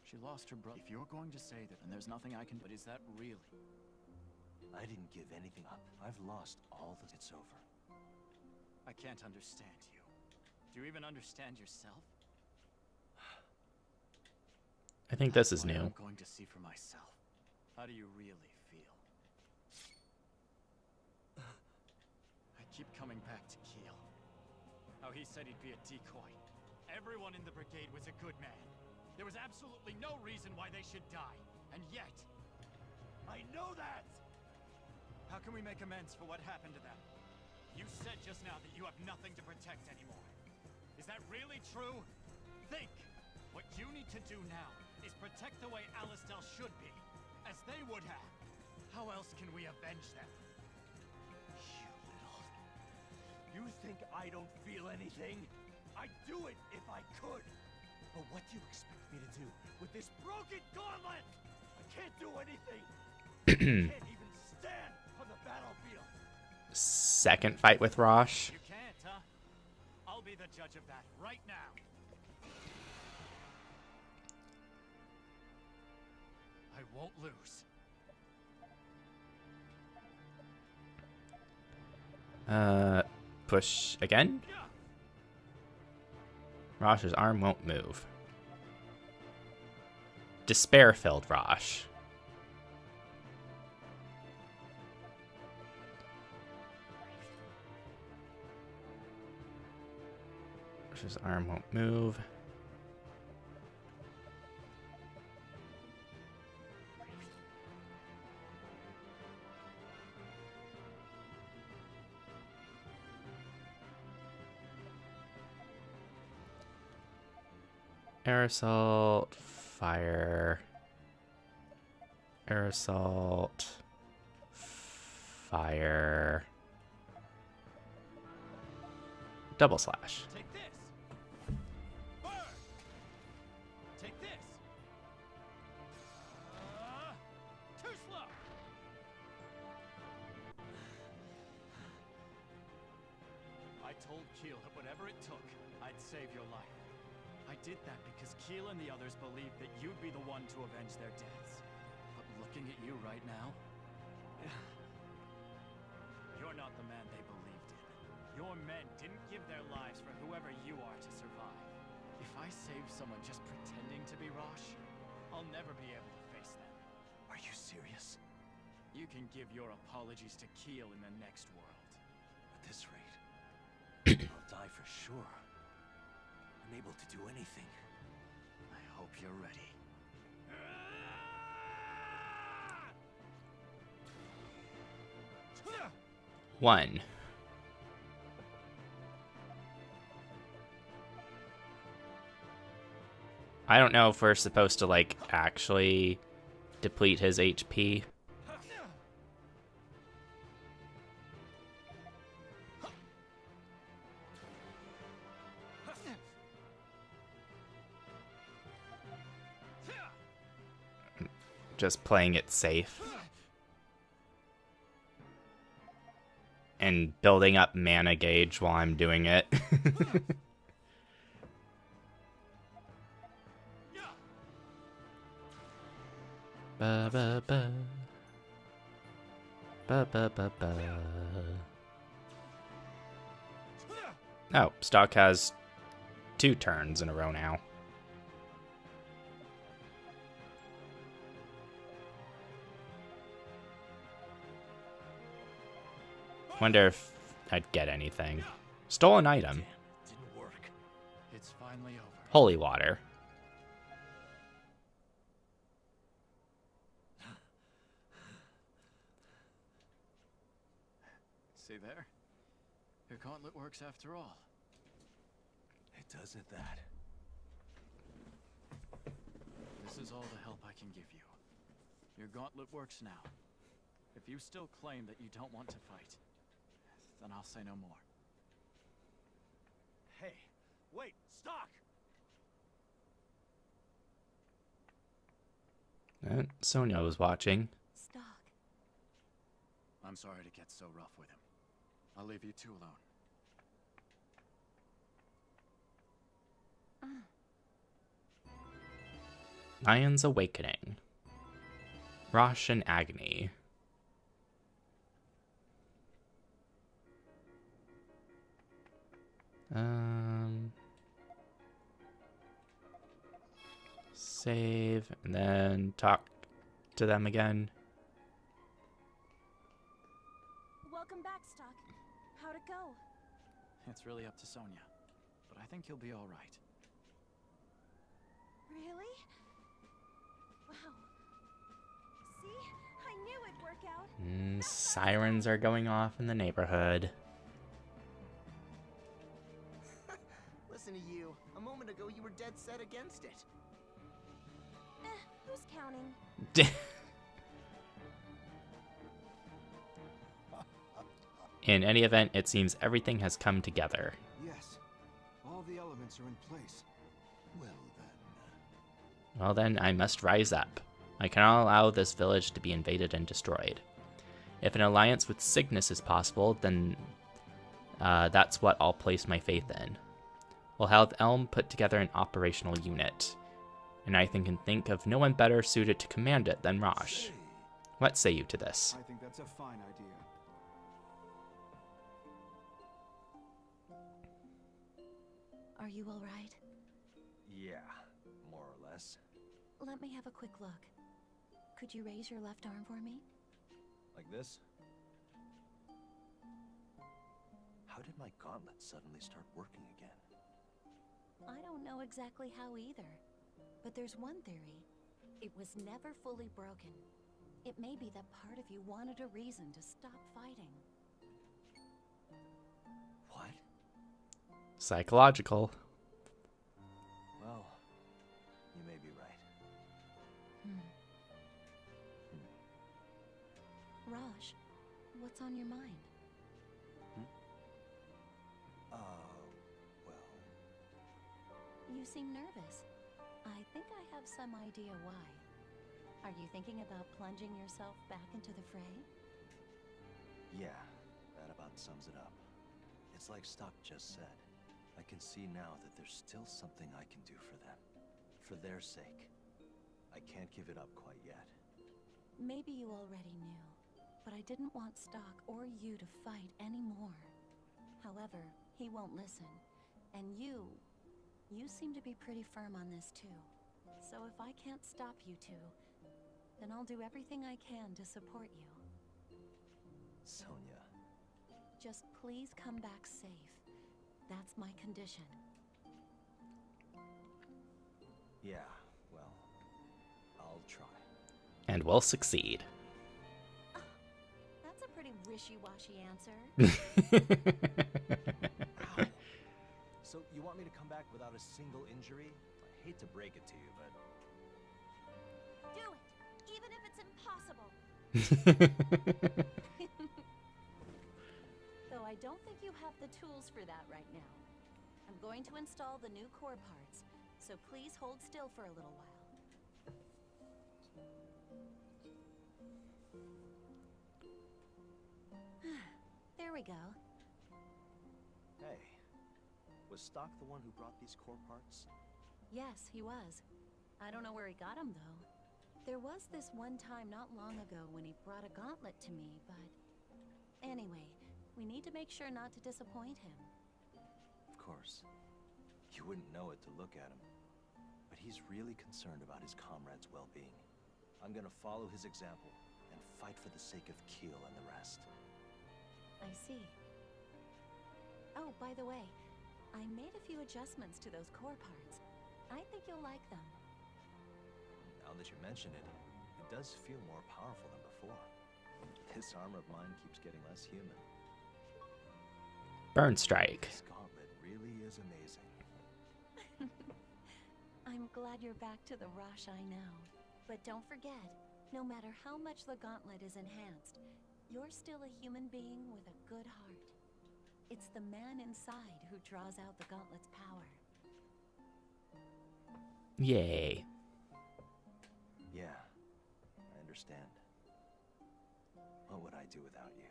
She lost her brother. If you're going to say that, then there's nothing I can... But is that really? I didn't give anything up. I've lost all the... It's over. I can't understand you. Do you even understand yourself? I think this is That's why new. I'm going to see for myself. How do you really feel? I keep coming back to Keel. How he said he'd be a decoy. Everyone in the brigade was a good man. There was absolutely no reason why they should die. And yet... I know that! How can we make amends for what happened to them? You said just now that you have nothing to protect anymore. Is that really true? Think! What you need to do now is protect the way Alistel should be, as they would have. How else can we avenge them? You little... You think I don't feel anything? I'd do it if I could. But what do you expect me to do with this broken gauntlet? I can't do anything. I can't even stand on the battlefield. Second fight with Rosh. You can't, huh? I'll be the judge of that right now. I won't lose. Push again. Rosh's arm won't move. Despair-filled Rosh. Rosh's arm won't move. Air assault, fire, air assault, fire, double slash. Take this. Burn. Take this. Too slow. I told Keel that whatever it took, I'd save your life. I did that because Keel and the others believed that you'd be the one to avenge their deaths. But looking at you right now, you're not the man they believed in. Your men didn't give their lives for whoever you are to survive. If I save someone just pretending to be Rosh, I'll never be able to face them. Are you serious? You can give your apologies to Keel in the next world. At this rate, I'll die for sure. Unable to do anything. I hope you're ready. One. I don't know if we're supposed to, like, actually deplete his HP. Just playing it safe. And building up mana gauge while I'm doing it. Ba ba ba. Ba ba ba ba. Oh, Stock has 2 turns in a row now. Wonder if I'd get anything. Stole an item. Didn't work. It's finally over. Holy water. See there? Your gauntlet works after all. It doesn't that. This is all the help I can give you. Your gauntlet works now. If you still claim that you don't want to fight, then I'll say no more. Hey, wait, Stock! Sonia was watching. Stock. I'm sorry to get so rough with him. I'll leave you two alone. Lion's Awakening. Rosh and Agony. Save, and then talk to them again. Welcome back, Stock. How'd it go? It's really up to Sonia, but I think you'll be all right. Really? Wow. See? I knew it'd work out. Sirens are going off in the neighborhood. Listen to you. A moment ago, you were dead set against it. Who's counting? In any event, it seems everything has come together. Yes. All the elements are in place. Well then, I must rise up. I cannot allow this village to be invaded and destroyed. If an alliance with Cygnus is possible, then that's what I'll place my faith in. We'll have Elm put together an operational unit, and I can think of no one better suited to command it than Rosh. What say you to this? I think that's a fine idea. Are you all right? Yeah, more or less. Let me have a quick look. Could you raise your left arm for me? Like this? How did my gauntlet suddenly start working again? I don't know exactly how either. But there's one theory. It was never fully broken. It may be that part of you wanted a reason to stop fighting. What? Psychological. Well, you may be right. Raj, what's on your mind? Well... You seem nervous. I think I have some idea why. Are you thinking about plunging yourself back into the fray? Yeah, that about sums it up. It's like Stock just said. I can see now that there's still something I can do for them. For their sake. I can't give it up quite yet. Maybe you already knew, but I didn't want Stock or you to fight anymore. However, he won't listen. And you seem to be pretty firm on this too. So if I can't stop you two, then I'll do everything I can to support you. Sonia. Just please come back safe. That's my condition. Yeah, well, I'll try. And we'll succeed. That's a pretty wishy-washy answer. So, you want me to come back without a single injury? I hate to break it to you, but Do it, even if it's impossible. Though I don't think you have the tools for that right now. I'm going to install the new core parts, so please hold still for a little while. There we go. hey, was Stock the one who brought these core parts? Yes, he was. I don't know where he got them, though. There was this one time not long ago when he brought a gauntlet to me, but... Anyway, we need to make sure not to disappoint him. Of course. You wouldn't know it to look at him. But he's really concerned about his comrades' well-being. I'm gonna follow his example and fight for the sake of Keel and the rest. I see. Oh, by the way, I made a few adjustments to those core parts. I think you'll like them. Now that you mention it, it does feel more powerful than before. This armor of mine keeps getting less human. Burn strike. This gauntlet really is amazing. I'm glad you're back to the Rosh I know. But don't forget, no matter how much the gauntlet is enhanced, you're still a human being with a good heart. It's the man inside who draws out the gauntlet's power. Yay. Yeah, I understand. What would I do without you?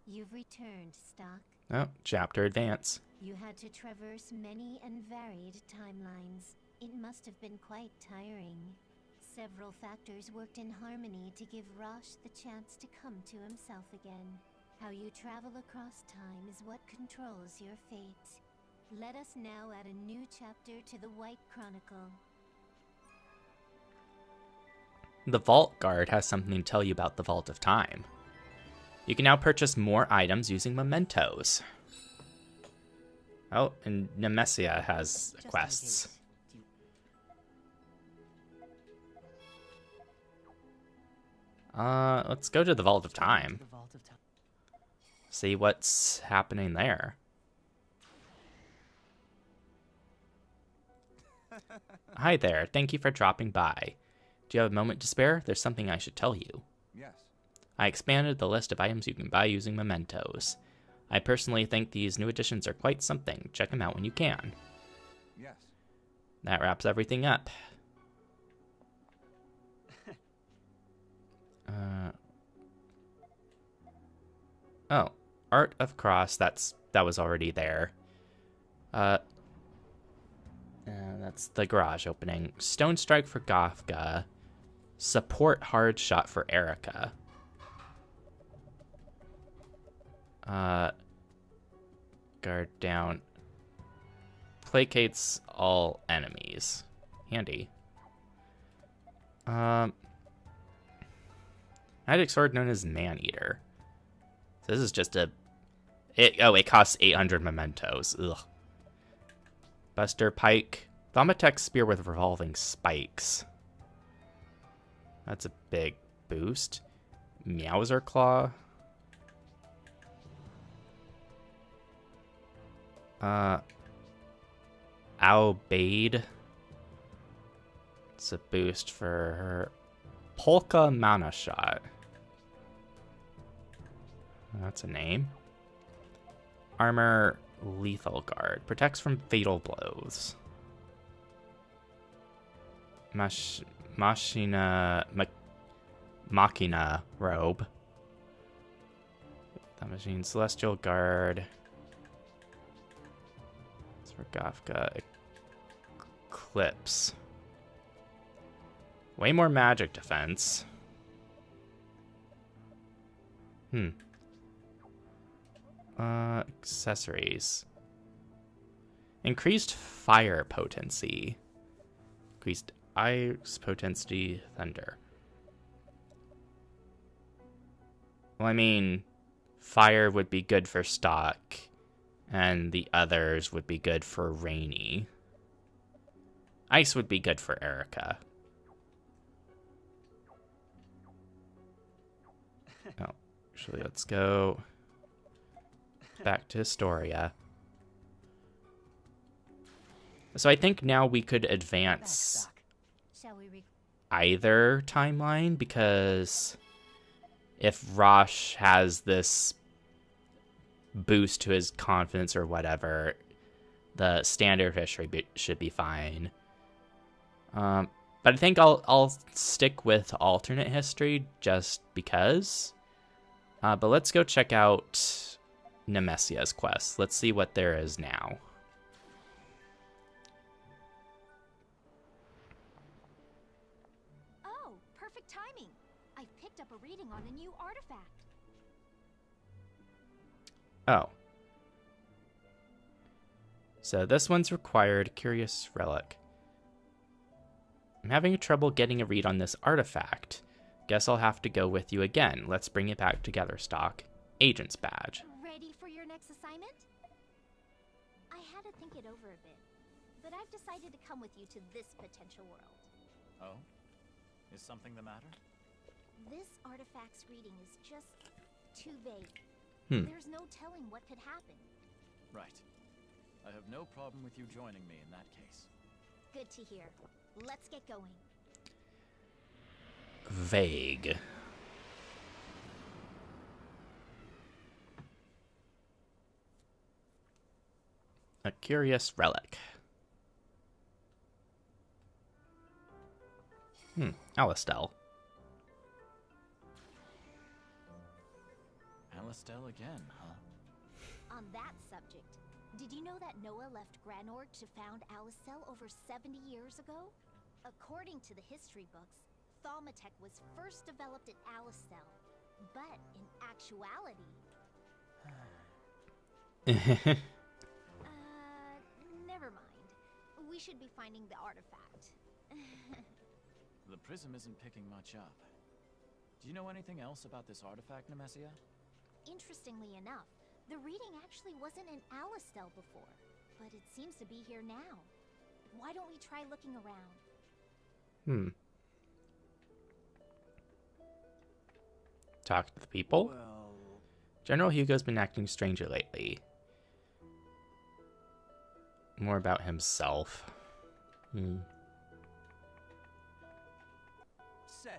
You've returned, Stock. Oh, chapter advance. You had to traverse many and varied timelines. It must have been quite tiring. Several factors worked in harmony to give Rosh the chance to come to himself again. How you travel across time is what controls your fate. Let us now add a new chapter to the White Chronicle. The Vault Guard has something to tell you about the Vault of Time. You can now purchase more items using mementos. Oh, and Nemesia has quests. Let's go to the Vault of Time. See what's happening there. Hi there, thank you for dropping by. Do you have a moment to spare? There's something I should tell you. Yes. I expanded the list of items you can buy using mementos. I personally think these new additions are quite something. Check them out when you can. Yes. That wraps everything up. Oh, Art of Cross, that was already there. That's the garage opening. Stone Strike for Gofga. Support Hard Shot for Erica. Guard down. Placates all enemies. Handy. Magic sword known as Man-Eater. So this is just it costs 800 mementos. Ugh. Buster Pike. Thaumatex spear with revolving spikes. That's a big boost. Meowser Claw. Albade. It's a boost for her. Polka Mana Shot. That's a name. Armor Lethal Guard. Protects from fatal blows. Machina Robe. That machine. Celestial Guard. It's for Gofga. Eclipse. Way more magic defense. Accessories. Increased fire potency. Increased ice potency, thunder. Well, I mean, fire would be good for Stock, and the others would be good for Rainy. Ice would be good for Erica. Oh, actually, let's go. back to Historia. So I think now we could advance Shall we either timeline, because if Rosh has this boost to his confidence or whatever, the standard history should be fine. But I think I'll stick with alternate history just because. But let's go check out Nemesia's quest. Let's see what there is now. Oh, perfect timing. I picked up a reading on a new artifact. Oh. So this one's required. Curious relic. I'm having trouble getting a read on this artifact. Guess I'll have to go with you again. Let's bring it back together, Stock. Agent's badge. ready for your next assignment? I had to think it over a bit, but I've decided to come with you to this potential world. Oh? Is something the matter? This artifact's reading is just too vague. There's no telling what could happen. Right. I have no problem with you joining me in that case. Good to hear. Let's get going. Vague. A curious relic. Alistel. Alistel again, huh? On that subject, did you know that Noah left Granorg to found Alistel over 70 years ago? According to the history books, Thaumatech was first developed at Alistel, but in actuality... never mind. We should be finding the artifact. The prism isn't picking much up. Do you know anything else about this artifact, Nemesia? Interestingly enough, the reading actually wasn't in Alistel before, but it seems to be here now. Why don't we try looking around? Talk to the people? Well, General Hugo's been acting strangely lately. More about himself. Say,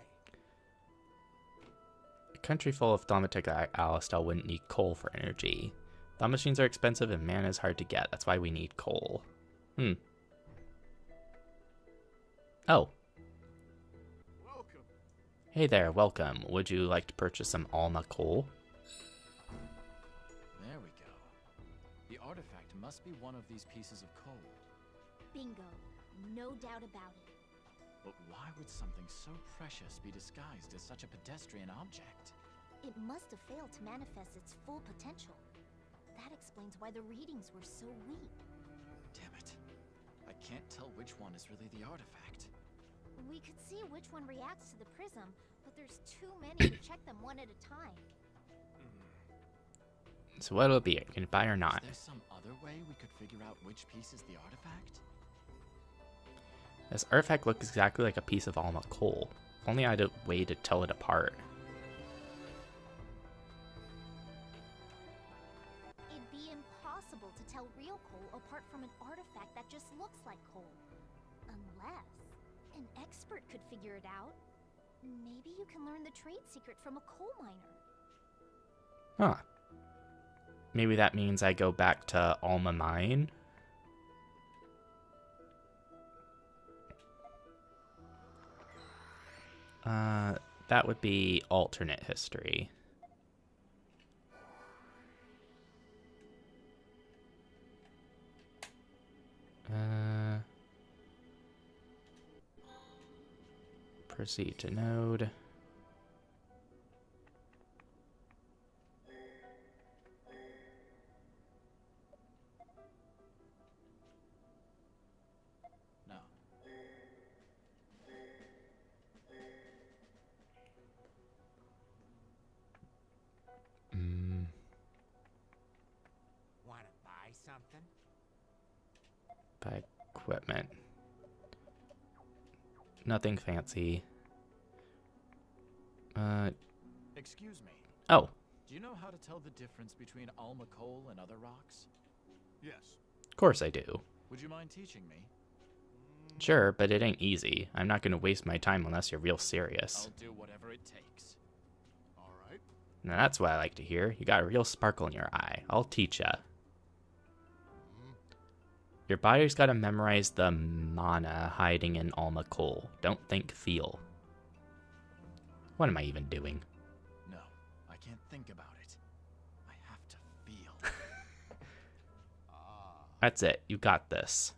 A country full of Thaumatic Alistel wouldn't need coal for energy. Thought machines are expensive and mana is hard to get. That's why we need coal. Oh. welcome. Hey there, welcome. Would you like to purchase some Alma coal? There we go. The artifact must be one of these pieces of coal. Bingo. No doubt about it. But why would something so precious be disguised as such a pedestrian object? It must have failed to manifest its full potential. That explains why the readings were so weak. Damn it. I can't tell which one is really the artifact. We could see which one reacts to the prism, but there's too many to check them one at a time. So what'll it be? Can you buy or not? Is there some other way we could figure out which piece is the artifact? This artifact looks exactly like a piece of Alma coal. If only I had a way to tell it apart. It'd be impossible to tell real coal apart from an artifact that just looks like coal. Unless an expert could figure it out. Maybe you can learn the trade secret from a coal miner. Huh. Maybe that means I go back to Alma Mine? That would be alternate history. Proceed to node. No. Wanna buy something? Buy equipment. Nothing fancy. Excuse me. Oh. Do you know how to tell the difference between Alma coal and other rocks? Yes. Of course I do. Would you mind teaching me? Sure, but it ain't easy. I'm not gonna waste my time unless you're real serious. I'll do whatever it takes. All right. Now that's what I like to hear. You got a real sparkle in your eye. I'll teach ya. Your body's gotta memorize the mana hiding in Alma coal. Don't think, feel. What am I even doing? No, I can't think about it. I have to feel. That's it. You got this.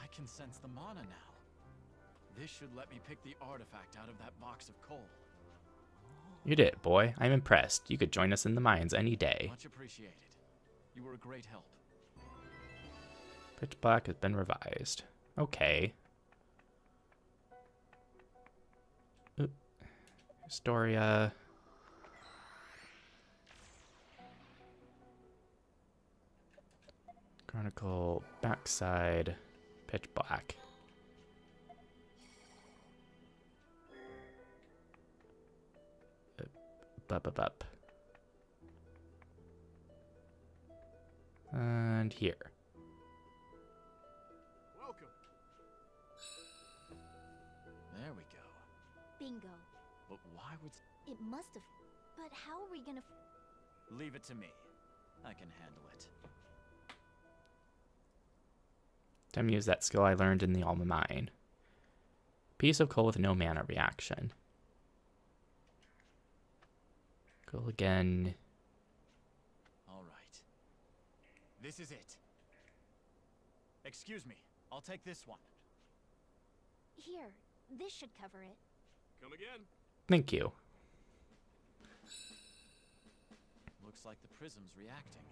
I can sense the mana now. This should let me pick the artifact out of that box of coal. You did it, boy. I'm impressed. You could join us in the mines any day. Much appreciated. You were a great help. Pitch Black has been revised. Okay. Oop. Historia. Chronicle. Backside. Pitch Black. Up. And here. Welcome. There we go. Bingo. But why would... It must have. But how are we gonna... Leave it to me. I can handle it. Time to use that skill I learned in the Alma mine. Piece of coal with no mana reaction. Go again. All right. This is it. Excuse me. I'll take this one. Here, this should cover it. Come again. Thank you. Looks like the prism's reacting.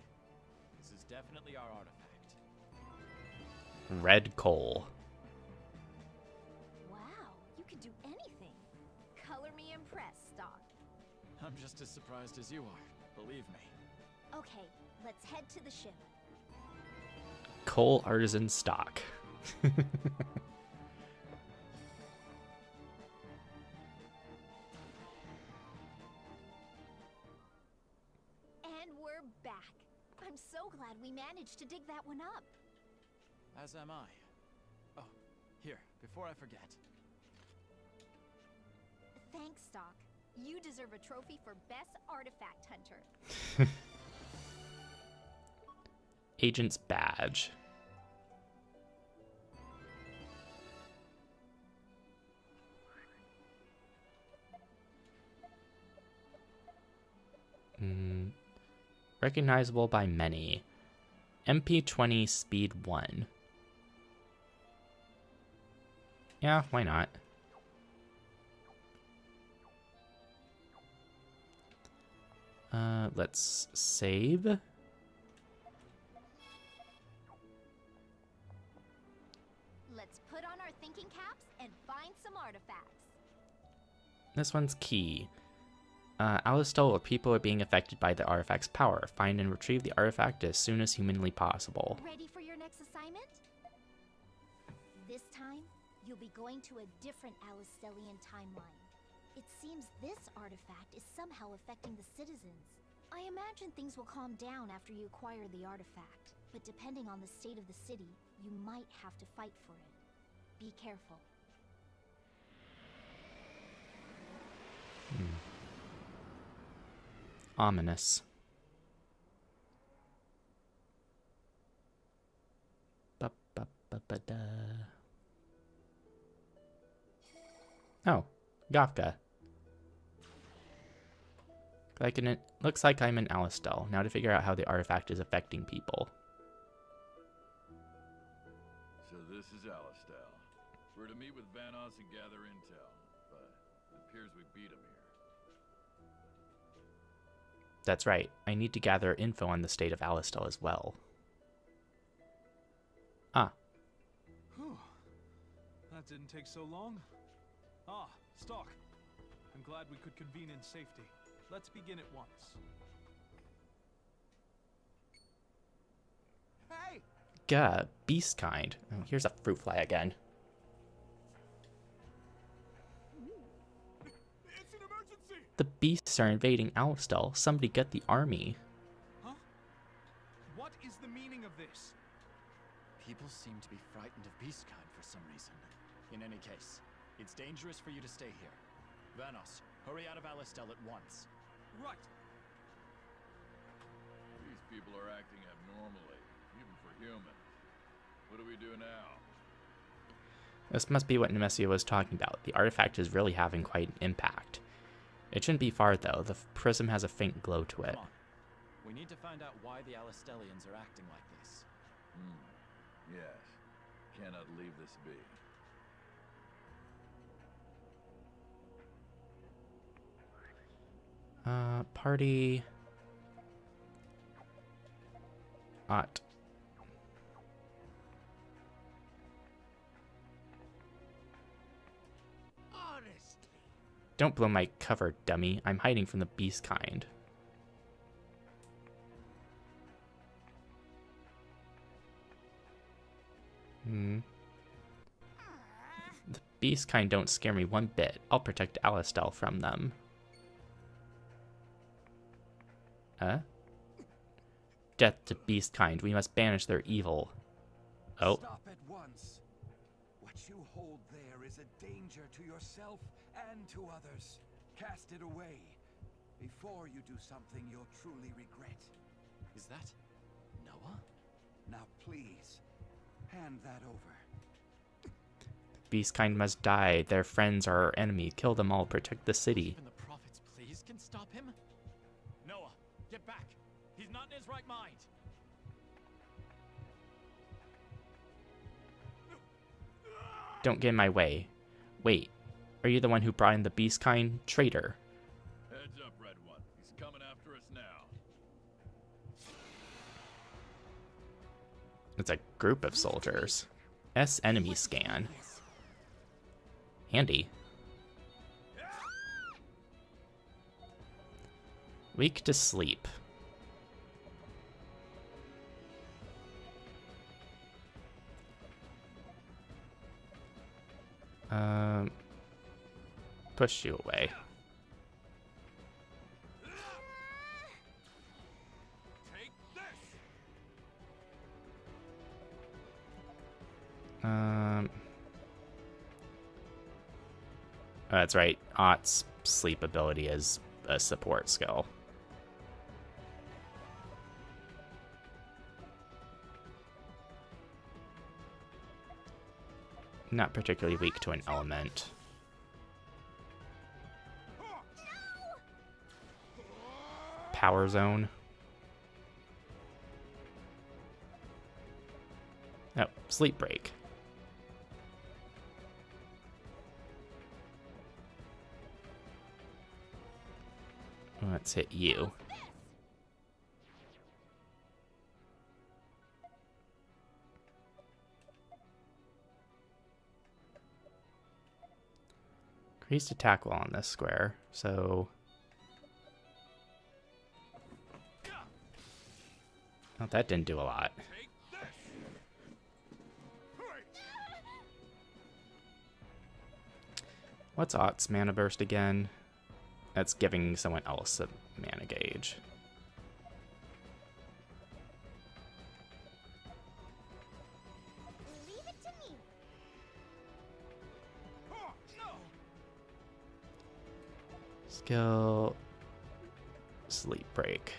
This is definitely our artifact. Red coal. Wow, you can do anything. Color me impressed, Stock. I'm just as surprised as you are, believe me. Okay, let's head to the ship. Coal artisan stock. And we're back. I'm so glad we managed to dig that one up. As am I. Oh, here, before I forget. Thanks, Stock. You deserve a trophy for Best Artifact Hunter. Agent's badge. Recognizable by many. MP20 speed 1. Yeah, why not? Let's save. Let's put on our thinking caps and find some artifacts. This one's key. Alistel or people are being affected by the artifact's power. Find and retrieve the artifact as soon as humanly possible. Ready for your next assignment? This time, you'll be going to a different Alistelian timeline. It seems this artifact is somehow affecting the citizens. I imagine things will calm down after you acquire the artifact, but depending on the state of the city, you might have to fight for it. Be careful. Ominous. Ba-ba-ba-ba-da. Oh, Gafka. Looks like I'm in Alistel. Now to figure out how the artifact is affecting people. So this is Alistel. We're to meet with Vanos and gather intel, but it appears we beat him here. That's right. I need to gather info on the state of Alistel as well. Ah. Whew. That didn't take so long. Ah, Stock. I'm glad we could convene in safety. Let's begin at once. Hey! Gah, beast kind. Oh, here's a fruit fly again. It's an emergency! The beasts are invading Alistel. Somebody get the army. Huh? What is the meaning of this? People seem to be frightened of beastkind for some reason. In any case, it's dangerous for you to stay here. Vanos, hurry out of Alistel at once. Right. These people are acting abnormally, even for humans. What do we do now? This must be what Nemesia was talking about. The artifact is really having quite an impact. It shouldn't be far, though. The prism has a faint glow to it. Come on. We need to find out why the Alistelians are acting like this. Yes. Cannot leave this be. Party. Ott. Don't blow my cover, dummy. I'm hiding from the beast kind. The beast kind don't scare me one bit. I'll protect Alistel from them. Death to beast kind. We must banish their evil. Oh. Stop at once. What you hold there is a danger to yourself and to others. Cast it away before you do something you'll truly regret. Is that Noah? Now please, hand that over. Beast kind must die. Their friends are our enemy. Kill them all. Protect the city. Even the prophets, please, can stop him? Noah, get back. He's not in his right mind. Don't get in my way. Wait, are you the one who brought in the beast kind? Traitor. Heads up, Red One. He's coming after us now. It's a group of soldiers. S enemy scan. Handy. Weak to sleep. Push you away. Take this. That's right. Ott's sleep ability is a support skill. Not particularly weak to an element. Power zone. Oh, sleep break. Let's hit you. Increased attack while on this square, so... Oh, that didn't do a lot. What's Ott's mana burst again? That's giving someone else a mana gauge. Leave it to me. Skill... Sleep break.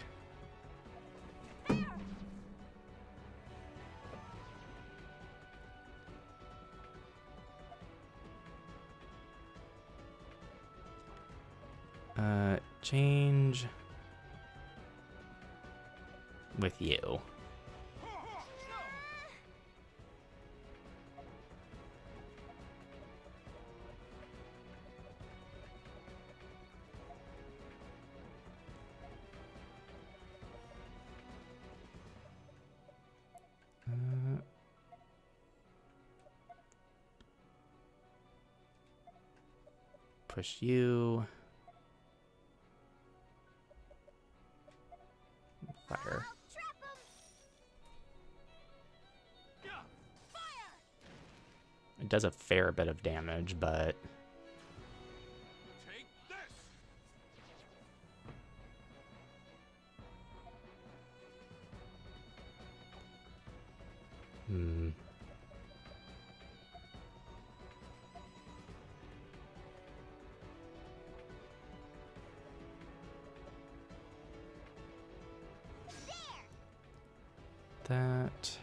Change with you. Push you. Fire. It does a fair bit of damage, but... Take this. that.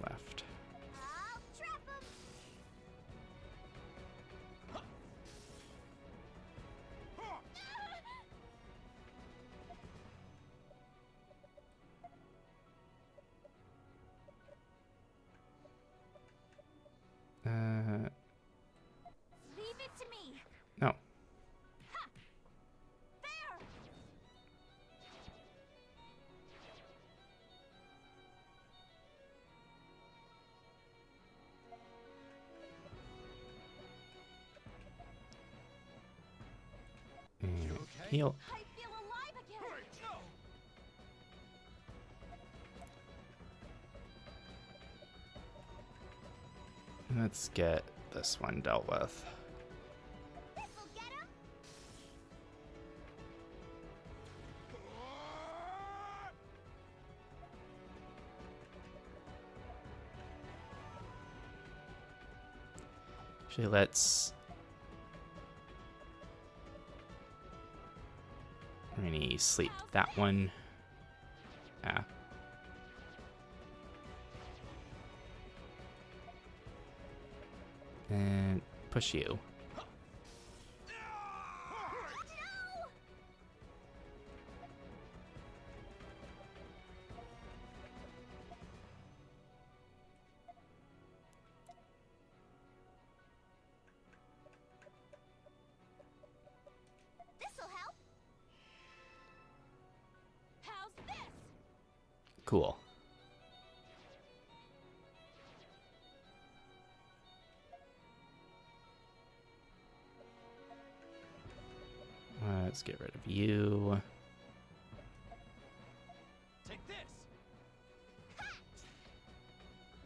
Left. I'll trap him. Leave it to me. No. Ha! There. And heal. I feel alive again. Let's get this one dealt with. This'll get him. Actually, let's really sleep that one. Yeah. And push you. This'll help. How's this? Cool. Let's get rid of you. Take this.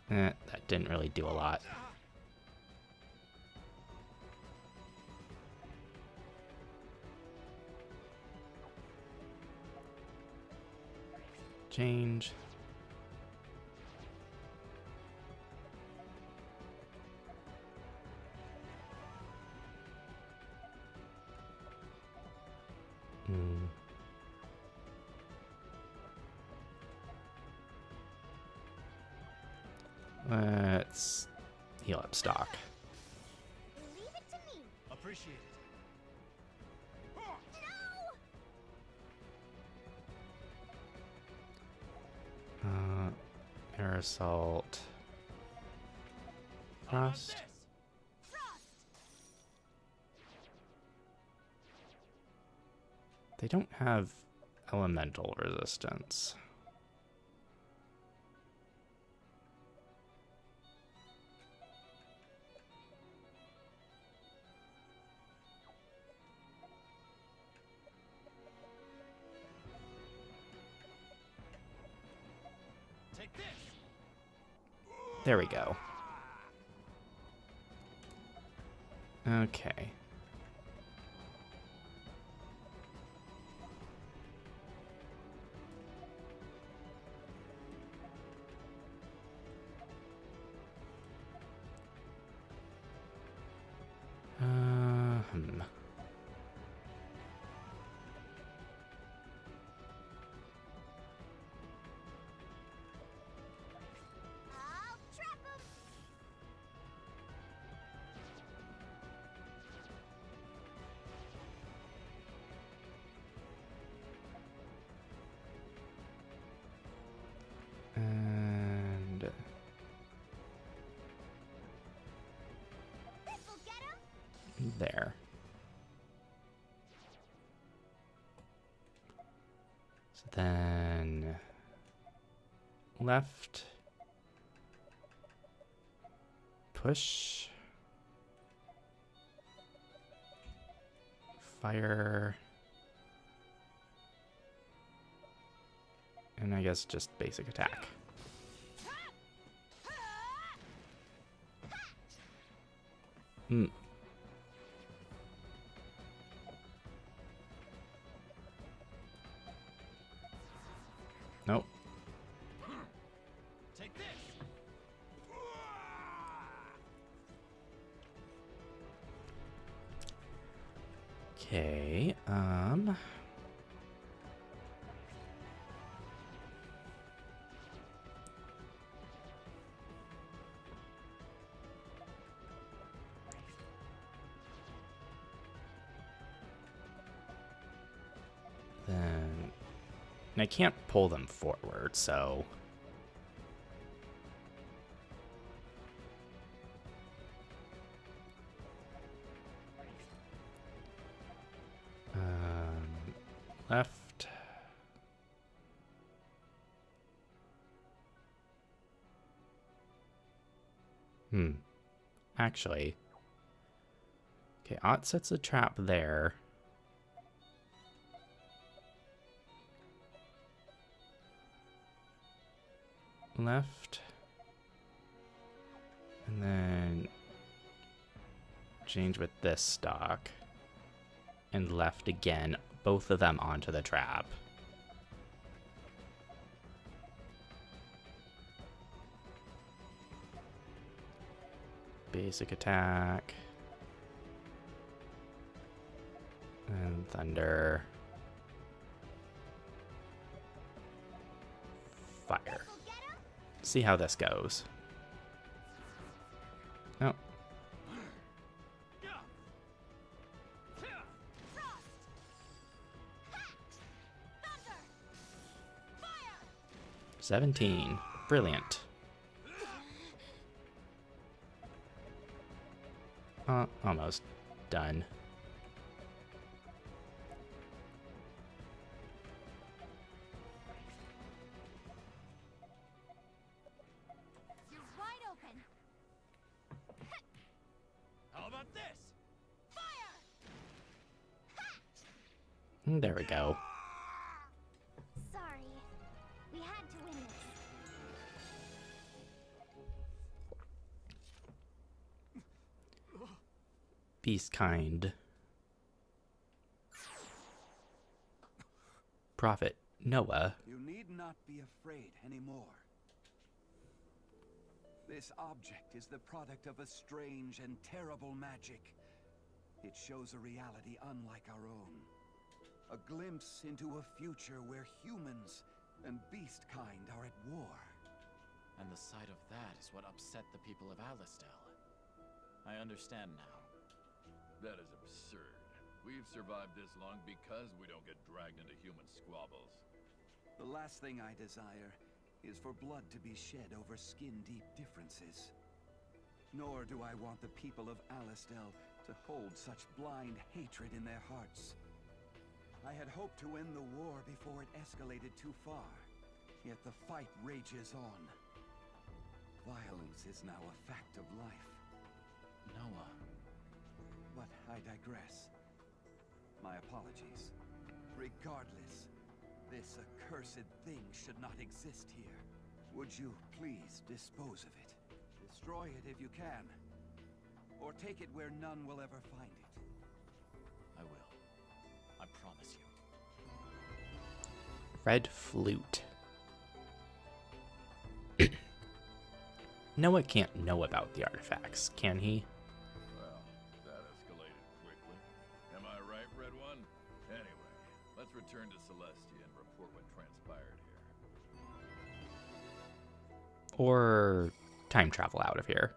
That didn't really do a lot. Change. Let's heal up stock. Leave it to me. Appreciate it. No. Air assault. Frost. They don't have elemental resistance. Take this. There we go. Okay. I'll trap him. And This'll get him. there. So then left. Push. Fire. And I guess just basic attack. Okay, then I can't pull them forward, so left. Actually. Okay, Ott sets a trap there. Left. And then change with this stock. And left again, both of them onto the trap. Basic attack. And thunder. Fire. See how this goes. Oh. 17. Brilliant. Almost done. You're wide open. How about this? Fire! There we go. Sorry. We had to win this. Beast kind. Prophet Noah. You need not be afraid anymore. This object is the product of a strange and terrible magic. It shows a reality unlike our own. A glimpse into a future where humans and beast kind are at war. And the sight of that is what upset the people of Alistel. I understand now. That is absurd. We've survived this long because we don't get dragged into human squabbles. The last thing I desire is for blood to be shed over skin-deep differences. Nor do I want the people of Alistel to hold such blind hatred in their hearts. I had hoped to end the war before it escalated too far, yet the fight rages on. Violence is now a fact of life. Noah. But I digress. My apologies. Regardless, this accursed thing should not exist here. Would you please dispose of it? Destroy it if you can. Or take it where none will ever find it. I will. I promise you. Red flute. Noah can't know about the artifacts, can he? Well, that escalated quickly. Am I right, Red One? Anyway, let's return to Celestia and report what transpired here. Or time travel out of here.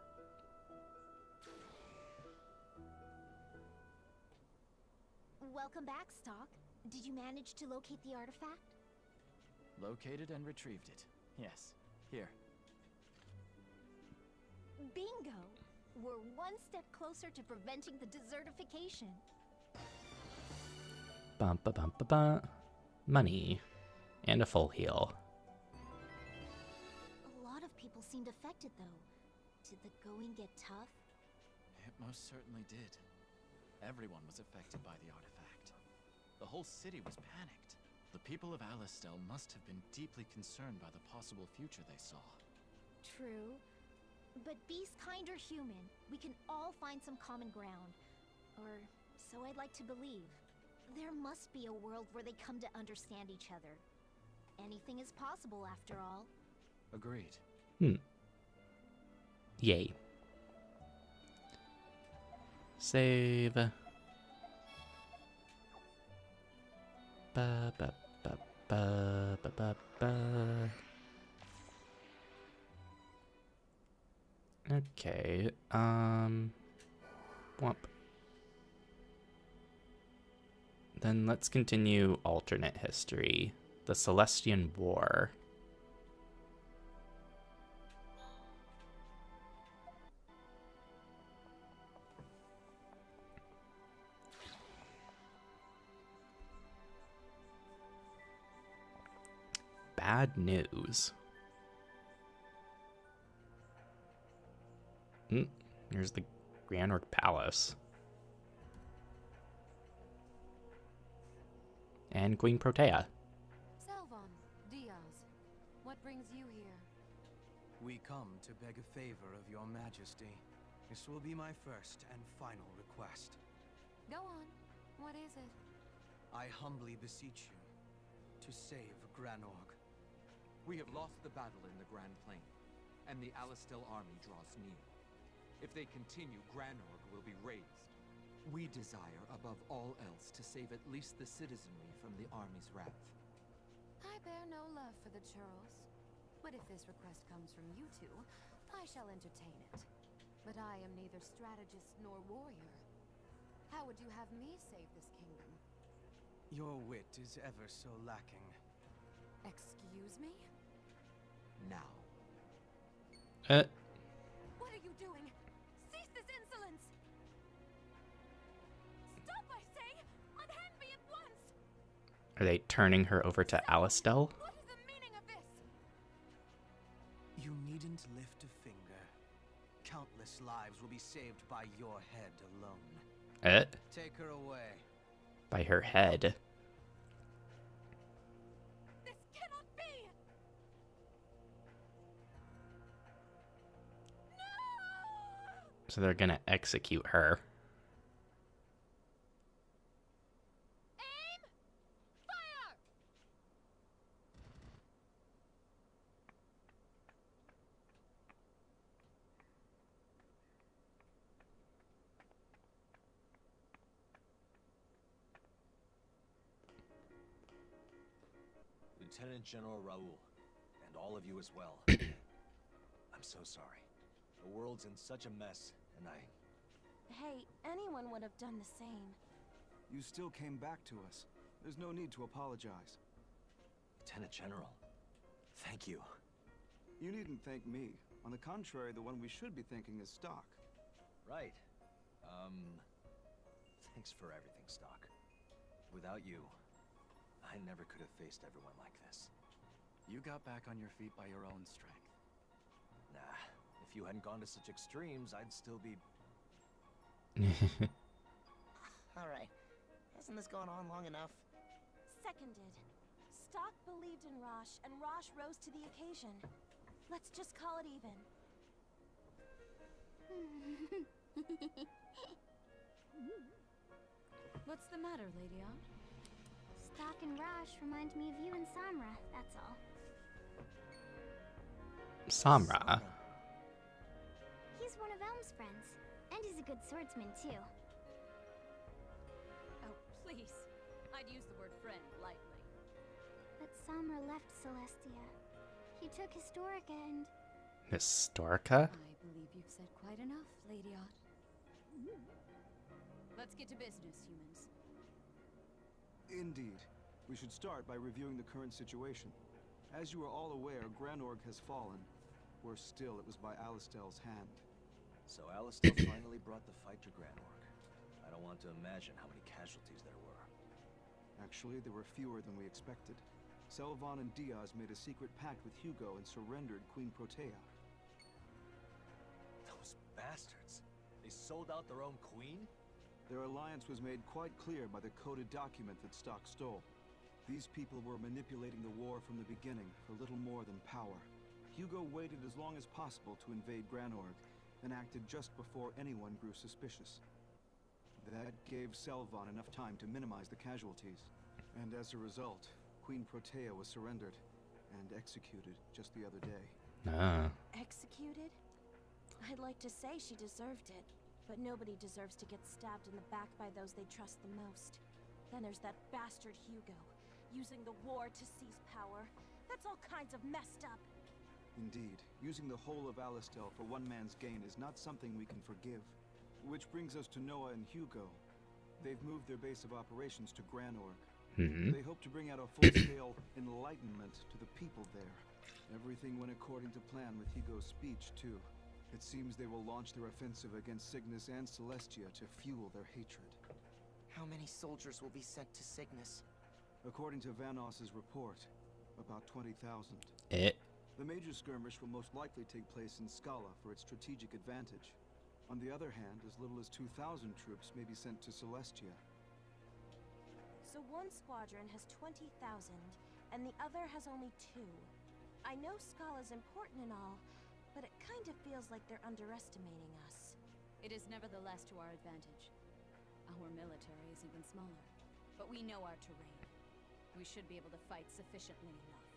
Welcome back, Stock. Did you manage to locate the artifact? Located and retrieved it. Yes. Here. Bingo! We're one step closer to preventing the desertification. Bum ba bum ba ba. Money. And a full heal. A lot of people seemed affected, though. Did the going get tough? It most certainly did. Everyone was affected by the artifact. The whole city was panicked. The people of Alistel must have been deeply concerned by the possible future they saw. True. But beast kind or human, we can all find some common ground. Or so I'd like to believe. There must be a world where they come to understand each other. Anything is possible, after all. Agreed. Yay. Save. Ba, ba, ba, ba, ba, ba, ba. Okay, whomp. Then let's continue alternate history. The Celestian War. Bad news. Here's the Grand Orc Palace. And Queen Protea. Salvon, Diaz, what brings you here? We come to beg a favor of your majesty. This will be my first and final request. Go on. What is it? I humbly beseech you to save Granorg. We have lost the battle in the Grand Plain, and the Alistel army draws near. If they continue, Granorg will be razed. We desire, above all else, to save at least the citizenry from the army's wrath. I bear no love for the churls, but if this request comes from you two, I shall entertain it. But I am neither strategist nor warrior. How would you have me save this kingdom? Your wit is ever so lacking. Excuse me? Now. What are you doing? Cease this insolence! Stop, I say! Unhand me at once! Are they turning her over to Alistel? What is the meaning of this? You needn't lift a finger. Countless lives will be saved by your head alone. Take her away. By her head. This cannot be! So they're gonna execute her. Aim! Fire! Lieutenant General Raoul, and all of you as well. I'm so sorry. The world's in such a mess, and Hey, anyone would have done the same. You still came back to us. There's no need to apologize. Lieutenant General, thank you. You needn't thank me. On the contrary, the one we should be thanking is Stock. Right. Thanks for everything, Stock. Without you, I never could have faced everyone like this. You got back on your feet by your own strength. Nah, if you hadn't gone to such extremes, I'd still be... Alright, hasn't this gone on long enough? Seconded. Stock believed in Rosh, and Rosh rose to the occasion. Let's just call it even. What's the matter, Lady Aunt? Stock and Rosh remind me of you and Samra, that's all. Samra. He's one of Elm's friends, and he's a good swordsman too. Oh, please. I'd use the word friend lightly. But Samra left Celestia. He took Historica and... Historica? I believe you've said quite enough, Lady Aunt. Let's get to business, humans. Indeed. We should start by reviewing the current situation. As you are all aware, Granorg has fallen. Worse still, it was by Alistel's hand. So Alistel finally brought the fight to Granorg. I don't want to imagine how many casualties there were. Actually, there were fewer than we expected. Salvon and Diaz made a secret pact with Hugo and surrendered Queen Protea. Those bastards! They sold out their own queen? Their alliance was made quite clear by the coded document that Stock stole. These people were manipulating the war from the beginning for little more than power. Hugo waited as long as possible to invade Granorg, and acted just before anyone grew suspicious. That gave Salvon enough time to minimize the casualties. And as a result, Queen Protea was surrendered and executed just the other day. Executed? I'd like to say she deserved it, but nobody deserves to get stabbed in the back by those they trust the most. Then there's that bastard Hugo. using the war to seize power. That's all kinds of messed up. Indeed, using the whole of Alistel for one man's gain is not something we can forgive. Which brings us to Noah and Hugo. They've moved their base of operations to Granorg. They hope to bring out a full-scale enlightenment to the people there. Everything went according to plan with Hugo's speech, too. It seems they will launch their offensive against Cygnus and Celestia to fuel their hatred. How many soldiers will be sent to Cygnus? According to Vanos's report, about 20,000. The major skirmish will most likely take place in Scala for its strategic advantage. On the other hand, as little as 2,000 troops may be sent to Celestia. So one squadron has 20,000, and the other has only 2. I know Scala's important and all, but it kind of feels like they're underestimating us. It is nevertheless to our advantage. Our military is even smaller, but we know our terrain. We should be able to fight sufficiently enough.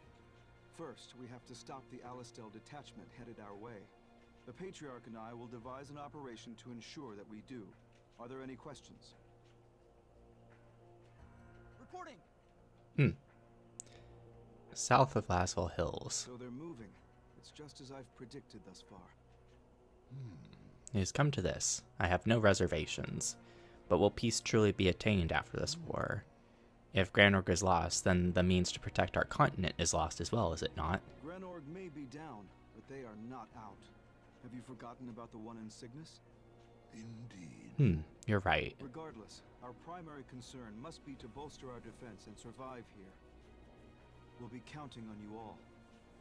First, we have to stop the Alistel detachment headed our way. The Patriarch and I will devise an operation to ensure that we do. Are there any questions? Reporting! South of Laswell Hills. So they're moving. It's just as I've predicted thus far. It has come to this. I have no reservations. But will peace truly be attained after this war? If Granorg is lost, then the means to protect our continent is lost as well, is it not? Granorg may be down, but they are not out. Have you forgotten about the one in Cygnus? Indeed. You're right. Regardless, our primary concern must be to bolster our defense and survive here. We'll be counting on you all.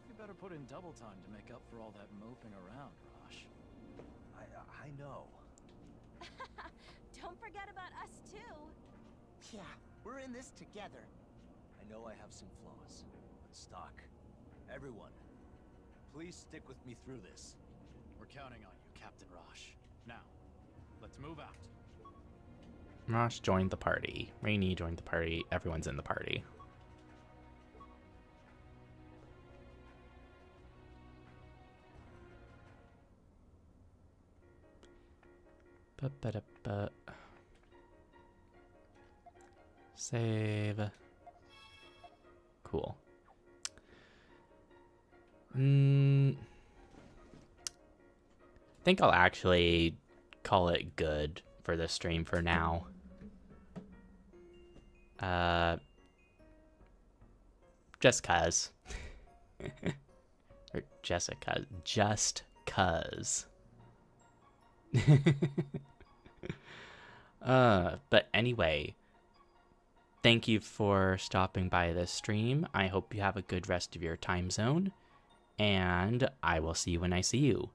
You better put in double time to make up for all that moping around, Rosh. I know. Don't forget about us, too. Yeah, we're in this together. I know I have some flaws, but Stock, everyone, please stick with me through this. We're counting on you, Captain Rosh. Now, let's move out. Rosh joined the party. Rainey joined the party. Everyone's in the party. Save. Cool. I think I'll actually call it good for this stream for now. Just cuz. Or Jessica. Just cuz. But anyway, thank you for stopping by this stream. I hope you have a good rest of your time zone, and I will see you when I see you.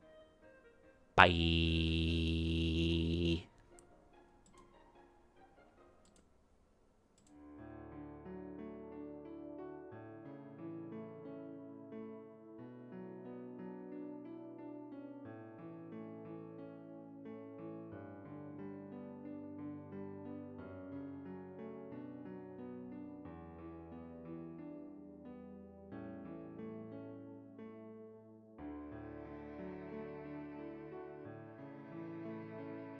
Bye.